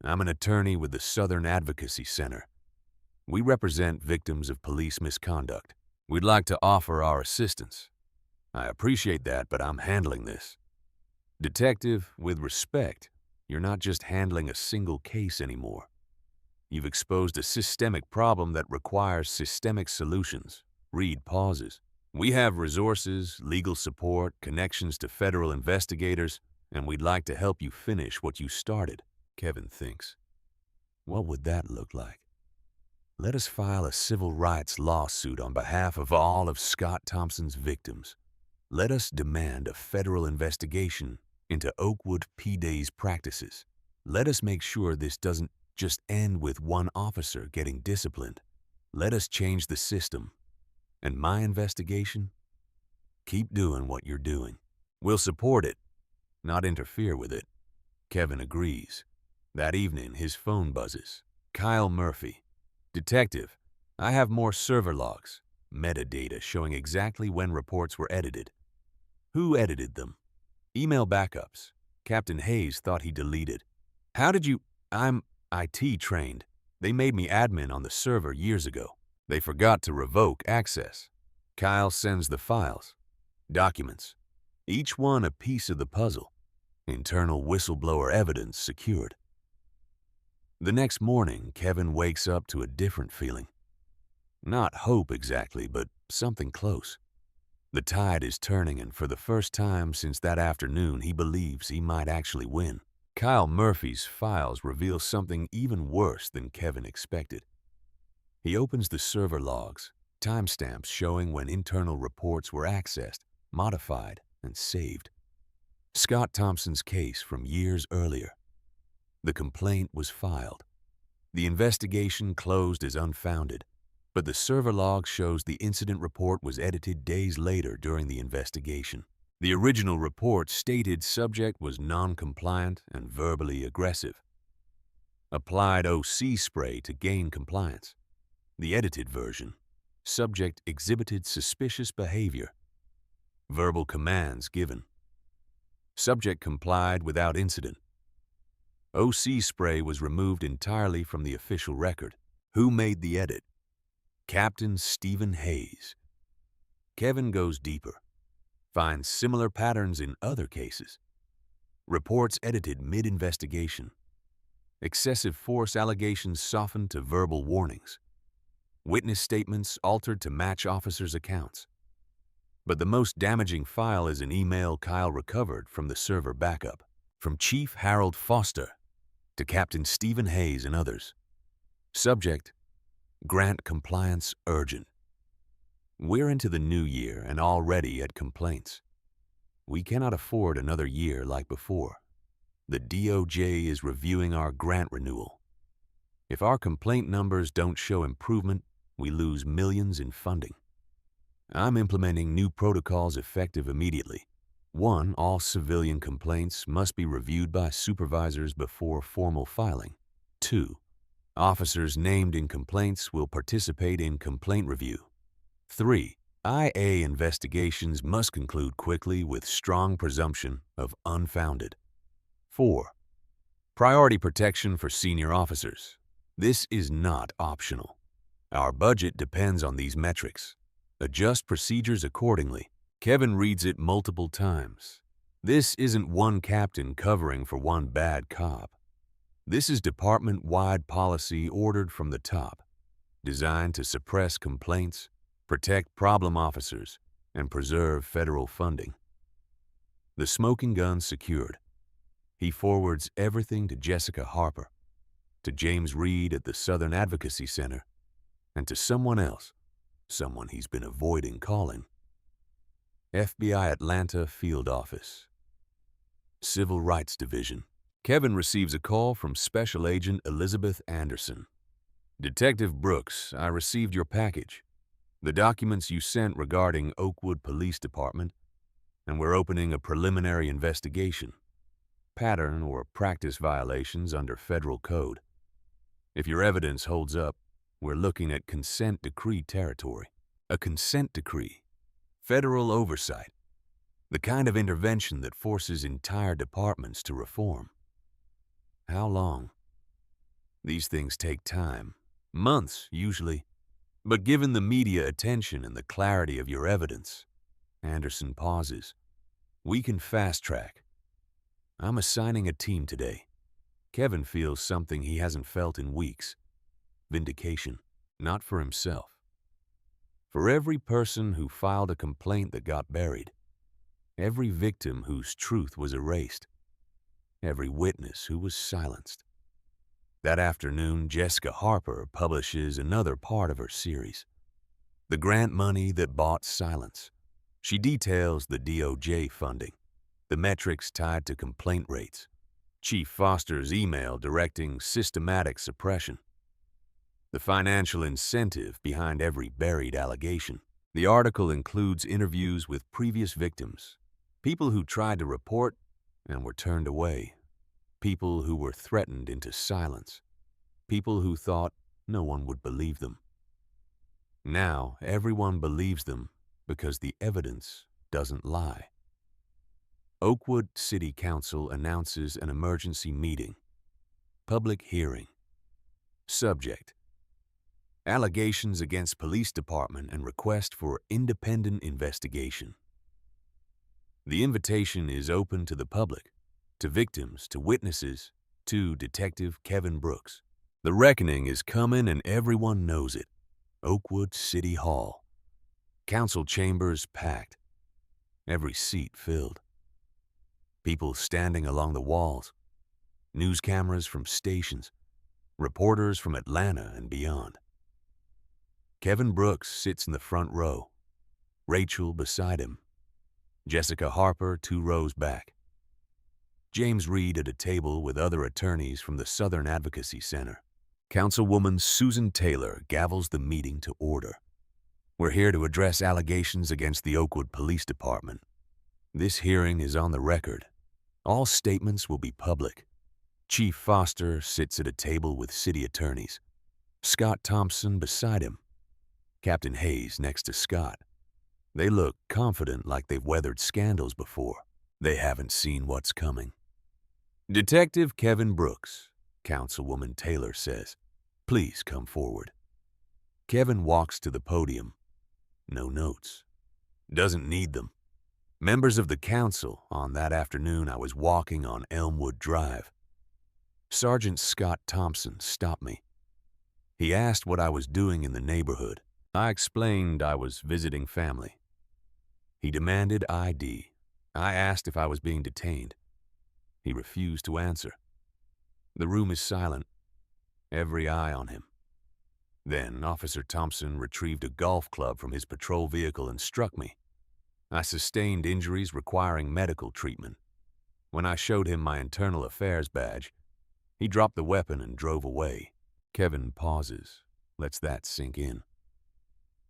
I'm an attorney with the Southern Advocacy Center. We represent victims of police misconduct. We'd like to offer our assistance. I appreciate that, but I'm handling this. Detective, with respect, you're not just handling a single case anymore. You've exposed a systemic problem that requires systemic solutions. Reed pauses. We have resources, legal support, connections to federal investigators, and we'd like to help you finish what you started. Kevin thinks. What would that look like? Let us file a civil rights lawsuit on behalf of all of Scott Thompson's victims. Let us demand a federal investigation into Oakwood PD's practices. Let us make sure this doesn't just end with one officer getting disciplined. Let us change the system. And my investigation? Keep doing what you're doing. We'll support it, not interfere with it. Kevin agrees. That evening, his phone buzzes. Kyle Murphy. Detective, I have more server logs, metadata showing exactly when reports were edited. Who edited them? Email backups. Captain Hayes thought he deleted. How did you? I'm IT trained. They made me admin on the server years ago. They forgot to revoke access. Kyle sends the files. Documents. Each one a piece of the puzzle. Internal whistleblower evidence secured. The next morning, Kevin wakes up to a different feeling. Not hope exactly, but something close. The tide is turning, and for the first time since that afternoon, he believes he might actually win. Kyle Murphy's files reveal something even worse than Kevin expected. He opens the server logs, timestamps showing when internal reports were accessed, modified, and saved. Scott Thompson's case from years earlier. The complaint was filed. The investigation closed as unfounded, but the server log shows the incident report was edited days later during the investigation. The original report stated subject was non-compliant and verbally aggressive. Applied OC spray to gain compliance. The edited version, subject exhibited suspicious behavior. Verbal commands given. Subject complied without incident. OC spray was removed entirely from the official record. Who made the edit? Captain Stephen Hayes. Kevin goes deeper. Finds similar patterns in other cases. Reports edited mid-investigation. Excessive force allegations softened to verbal warnings. Witness statements altered to match officers' accounts. But the most damaging file is an email Kyle recovered from the server backup. From Chief Harold Foster to Captain Stephen Hayes and others. Subject, grant compliance urgent. We're into the new year and already at complaints. We cannot afford another year like before. The DOJ is reviewing our grant renewal. If our complaint numbers don't show improvement, we lose millions in funding. I'm implementing new protocols effective immediately. 1. All civilian complaints must be reviewed by supervisors before formal filing. 2. Officers named in complaints will participate in complaint review. 3. IA investigations must conclude quickly with strong presumption of unfounded. 4. Priority protection for senior officers. This is not optional. Our budget depends on these metrics. Adjust procedures accordingly. Kevin reads it multiple times. This isn't one captain covering for one bad cop. This is department-wide policy ordered from the top, designed to suppress complaints, protect problem officers, and preserve federal funding. The smoking gun secured. He forwards everything to Jessica Harper, to James Reed at the Southern Advocacy Center, and to someone else, someone he's been avoiding calling. FBI Atlanta Field Office. Civil Rights Division. Kevin receives a call from Special Agent Elizabeth Anderson. Detective Brooks, I received your package. The documents you sent regarding Oakwood Police Department, and we're opening a preliminary investigation. Pattern or practice violations under federal code. If your evidence holds up, we're looking at consent decree territory. A consent decree. Federal oversight. The kind of intervention that forces entire departments to reform. How long? These things take time. Months, usually. But given the media attention and the clarity of your evidence, Anderson pauses. We can fast-track. I'm assigning a team today. Kevin feels something he hasn't felt in weeks. Vindication, not for himself. For every person who filed a complaint that got buried, every victim whose truth was erased, every witness who was silenced. That afternoon, Jessica Harper publishes another part of her series, The Grant Money That Bought Silence. She details the DOJ funding, the metrics tied to complaint rates, Chief Foster's email directing systematic suppression, the financial incentive behind every buried allegation. The article includes interviews with previous victims, people who tried to report and were turned away, people who were threatened into silence, people who thought no one would believe them. Now everyone believes them because the evidence doesn't lie. Oakwood City Council announces an emergency meeting. Public hearing. Subject: allegations against police department and request for independent investigation. The invitation is open to the public, to victims, to witnesses, to Detective Kevin Brooks. The reckoning is coming and everyone knows it. Oakwood City Hall. Council chambers packed. Every seat filled. People standing along the walls. News cameras from stations. Reporters from Atlanta and beyond. Kevin Brooks sits in the front row. Rachel beside him. Jessica Harper 2 rows back. James Reed at a table with other attorneys from the Southern Advocacy Center. Councilwoman Susan Taylor gavels the meeting to order. We're here to address allegations against the Oakwood Police Department. This hearing is on the record. All statements will be public. Chief Foster sits at a table with city attorneys. Scott Thompson beside him. Captain Hayes next to Scott. They look confident, like they've weathered scandals before. They haven't seen what's coming. Detective Kevin Brooks, Councilwoman Taylor says, please come forward. Kevin walks to the podium. No notes. Doesn't need them. Members of the council, on that afternoon I was walking on Elmwood Drive. Sergeant Scott Thompson stopped me. He asked what I was doing in the neighborhood. I explained I was visiting family. He demanded ID. I asked if I was being detained. He refused to answer. The room is silent, every eye on him. Then Officer Thompson retrieved a golf club from his patrol vehicle and struck me. I sustained injuries requiring medical treatment. When I showed him my internal affairs badge, he dropped the weapon and drove away. Kevin pauses, lets that sink in.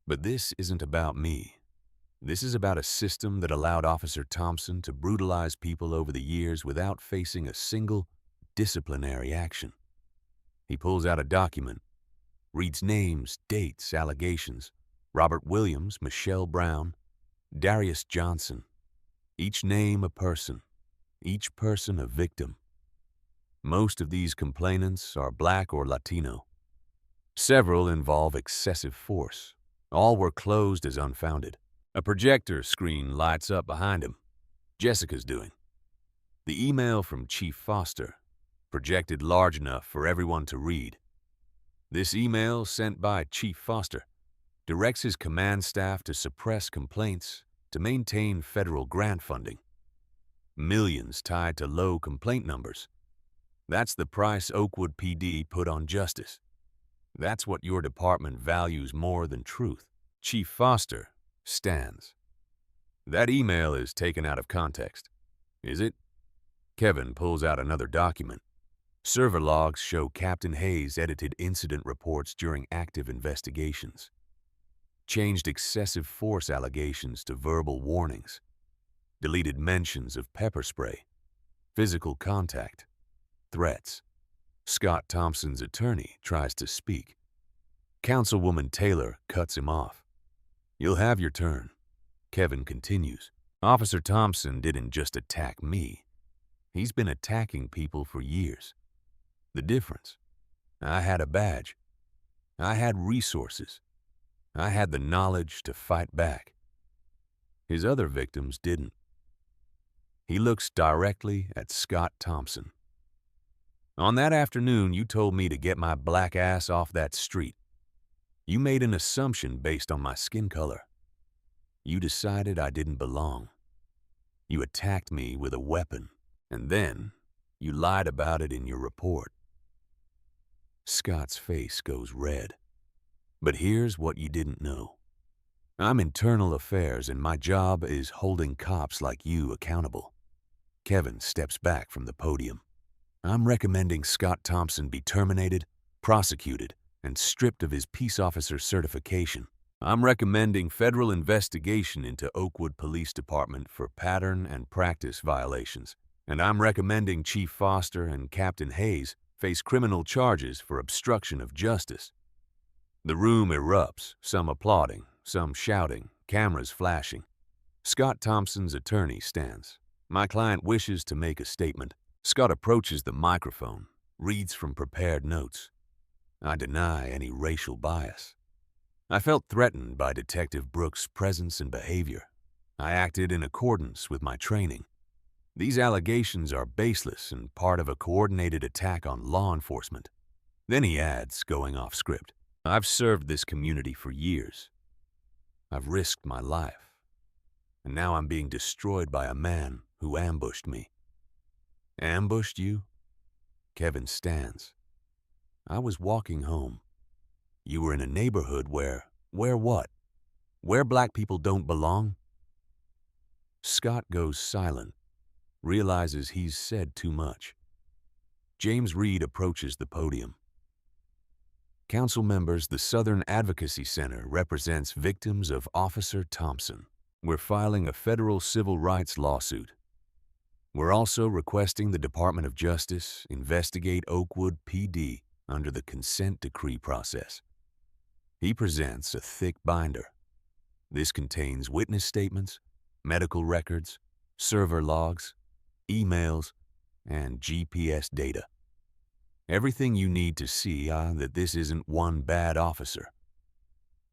But this isn't about me. This is about a system that allowed Officer Thompson to brutalize people over the years without facing a single disciplinary action. He pulls out a document, reads names, dates, allegations. Robert Williams, Michelle Brown, Darius Johnson. Each name a person, each person a victim. Most of these complainants are Black or Latino. Several involve excessive force. All were closed as unfounded. A projector screen lights up behind him. Jessica's doing. The email from Chief Foster, projected large enough for everyone to read. This email, sent by Chief Foster, directs his command staff to suppress complaints to maintain federal grant funding. Millions tied to low complaint numbers. That's the price Oakwood PD put on justice. That's what your department values more than truth. Chief Foster stands. That email is taken out of context. Is it? Kevin pulls out another document. Server logs show Captain Hayes edited incident reports during active investigations. Changed excessive force allegations to verbal warnings. Deleted mentions of pepper spray. Physical contact. Threats. Scott Thompson's attorney tries to speak. Councilwoman Taylor cuts him off. You'll have your turn. Kevin continues. Officer Thompson didn't just attack me. He's been attacking people for years. The difference? I had a badge. I had resources. I had the knowledge to fight back. His other victims didn't. He looks directly at Scott Thompson. On that afternoon, you told me to get my black ass off that street. You made an assumption based on my skin color. You decided I didn't belong. You attacked me with a weapon, and then you lied about it in your report. Scott's face goes red. But here's what you didn't know. I'm internal affairs, and my job is holding cops like you accountable. Kevin steps back from the podium. I'm recommending Scott Thompson be terminated, prosecuted, and stripped of his peace officer certification. I'm recommending federal investigation into Oakwood Police Department for pattern and practice violations. And I'm recommending Chief Foster and Captain Hayes face criminal charges for obstruction of justice. The room erupts, some applauding, some shouting, cameras flashing. Scott Thompson's attorney stands. My client wishes to make a statement. Scott approaches the microphone, reads from prepared notes. I deny any racial bias. I felt threatened by Detective Brooks' presence and behavior. I acted in accordance with my training. These allegations are baseless and part of a coordinated attack on law enforcement. Then he adds, going off script, I've served this community for years. I've risked my life. And now I'm being destroyed by a man who ambushed me. Ambushed you? Kevin stands. I was walking home. You were in a neighborhood where what? Where black people don't belong? Scott goes silent. realizes he's said too much. James Reed approaches the podium. Council members, the Southern Advocacy Center represents victims of Officer Thompson. We're filing a federal civil rights lawsuit. We're also requesting the Department of Justice investigate Oakwood PD under the consent decree process. He presents a thick binder. This contains witness statements, medical records, server logs, emails, and GPS data. Everything you need to see that this isn't one bad officer.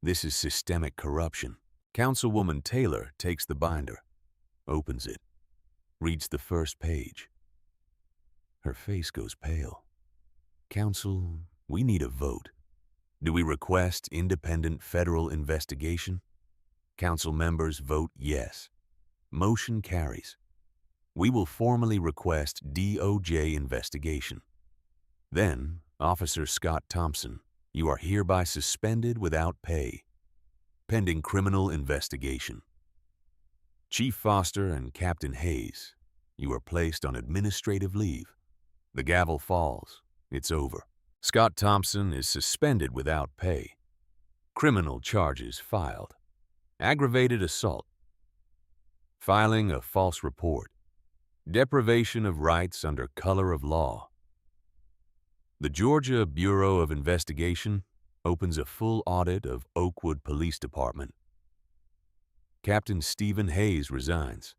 This is systemic corruption. Councilwoman Taylor takes the binder, opens it, reads the first page. Her face goes pale. Council, we need a vote. Do we request independent federal investigation? Council members vote yes. Motion carries. We will formally request DOJ investigation. Then, Officer Scott Thompson, you are hereby suspended without pay, pending criminal investigation. Chief Foster and Captain Hayes, you are placed on administrative leave. The gavel falls. It's over. Scott Thompson is suspended without pay. Criminal charges filed. Aggravated assault. Filing a false report. Deprivation of rights under color of law. The Georgia Bureau of Investigation opens a full audit of Oakwood Police Department. Captain Stephen Hayes resigns.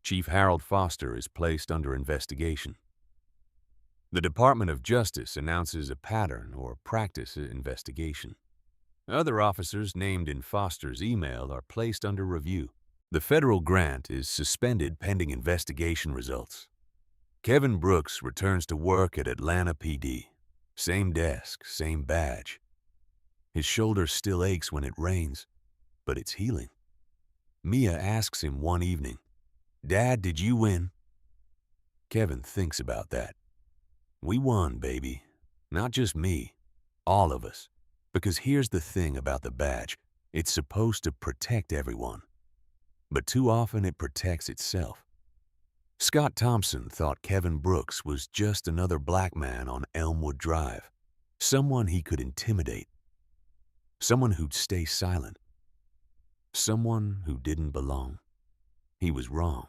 Chief Harold Foster is placed under investigation. The Department of Justice announces a pattern or practice investigation. Other officers named in Foster's email are placed under review. The federal grant is suspended pending investigation results. Kevin Brooks returns to work at Atlanta PD. Same desk, same badge. His shoulder still aches when it rains, but it's healing. Mia asks him one evening, "Dad, did you win?" Kevin thinks about that. We won, baby. Not just me. All of us. Because here's the thing about the badge. It's supposed to protect everyone. But too often it protects itself. Scott Thompson thought Kevin Brooks was just another black man on Elmwood Drive. Someone he could intimidate. Someone who'd stay silent. Someone who didn't belong. He was wrong.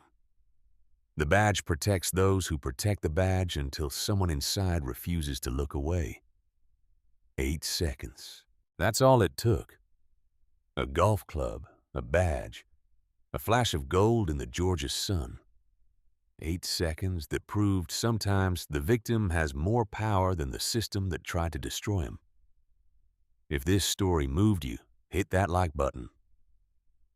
The badge protects those who protect the badge until someone inside refuses to look away. 8 seconds. That's all it took. A golf club, a badge, a flash of gold in the Georgia sun. 8 seconds that proved sometimes the victim has more power than the system that tried to destroy him. If this story moved you, hit that like button.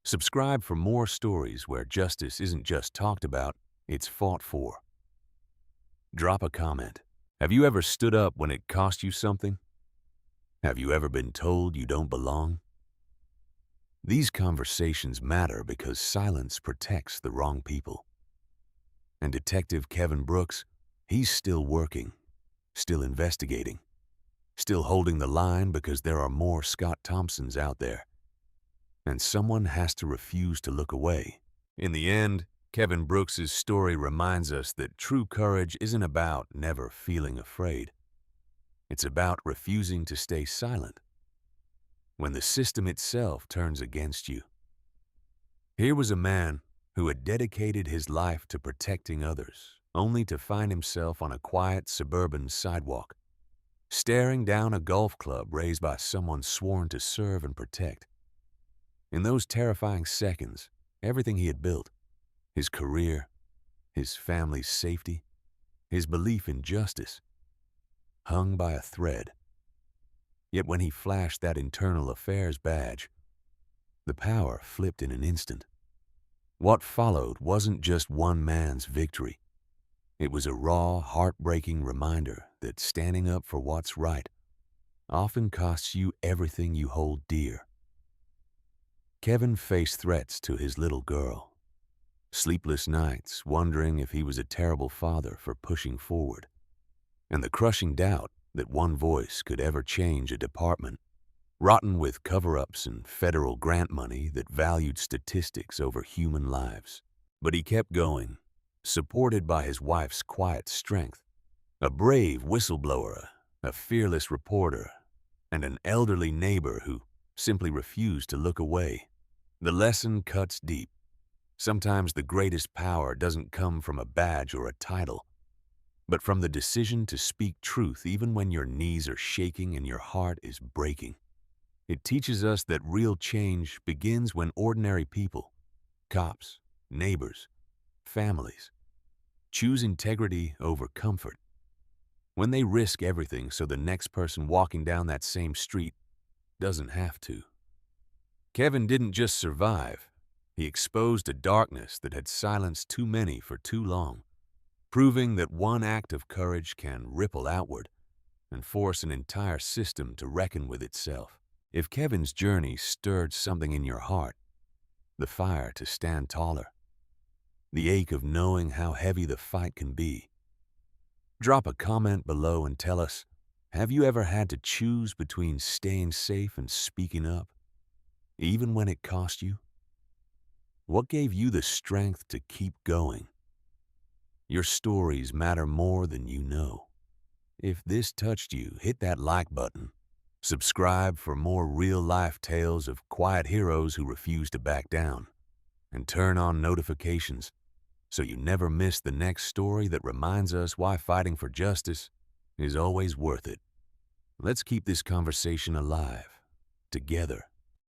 Subscribe for more stories where justice isn't just talked about, it's fought for. Drop a comment. Have you ever stood up when it cost you something? Have you ever been told you don't belong? These conversations matter because silence protects the wrong people. And Detective Kevin Brooks, he's still working, still investigating, still holding the line because there are more Scott Thompsons out there. And someone has to refuse to look away. In the end, Kevin Brooks' story reminds us that true courage isn't about never feeling afraid. It's about refusing to stay silent when the system itself turns against you. Here was a man who had dedicated his life to protecting others, only to find himself on a quiet suburban sidewalk, staring down a golf club raised by someone sworn to serve and protect. In those terrifying seconds, everything he had built, his career, his family's safety, his belief in justice, hung by a thread. Yet when he flashed that internal affairs badge, the power flipped in an instant. What followed wasn't just one man's victory. It was a raw, heartbreaking reminder that standing up for what's right often costs you everything you hold dear. Kevin faced threats to his little girl. Sleepless nights, wondering if he was a terrible father for pushing forward, and the crushing doubt that one voice could ever change a department, rotten with cover-ups and federal grant money that valued statistics over human lives. But he kept going, supported by his wife's quiet strength, a brave whistleblower, a fearless reporter, and an elderly neighbor who simply refused to look away. The lesson cuts deep. Sometimes the greatest power doesn't come from a badge or a title, but from the decision to speak truth even when your knees are shaking and your heart is breaking. It teaches us that real change begins when ordinary people, cops, neighbors, families, choose integrity over comfort. When they risk everything so the next person walking down that same street doesn't have to. Kevin didn't just survive, he exposed a darkness that had silenced too many for too long, proving that one act of courage can ripple outward and force an entire system to reckon with itself. If Kevin's journey stirred something in your heart, the fire to stand taller, the ache of knowing how heavy the fight can be, drop a comment below and tell us, have you ever had to choose between staying safe and speaking up, even when it cost you? What gave you the strength to keep going? Your stories matter more than you know. If this touched you, hit that like button. Subscribe for more real-life tales of quiet heroes who refuse to back down. And turn on notifications so you never miss the next story that reminds us why fighting for justice is always worth it. Let's keep this conversation alive, together.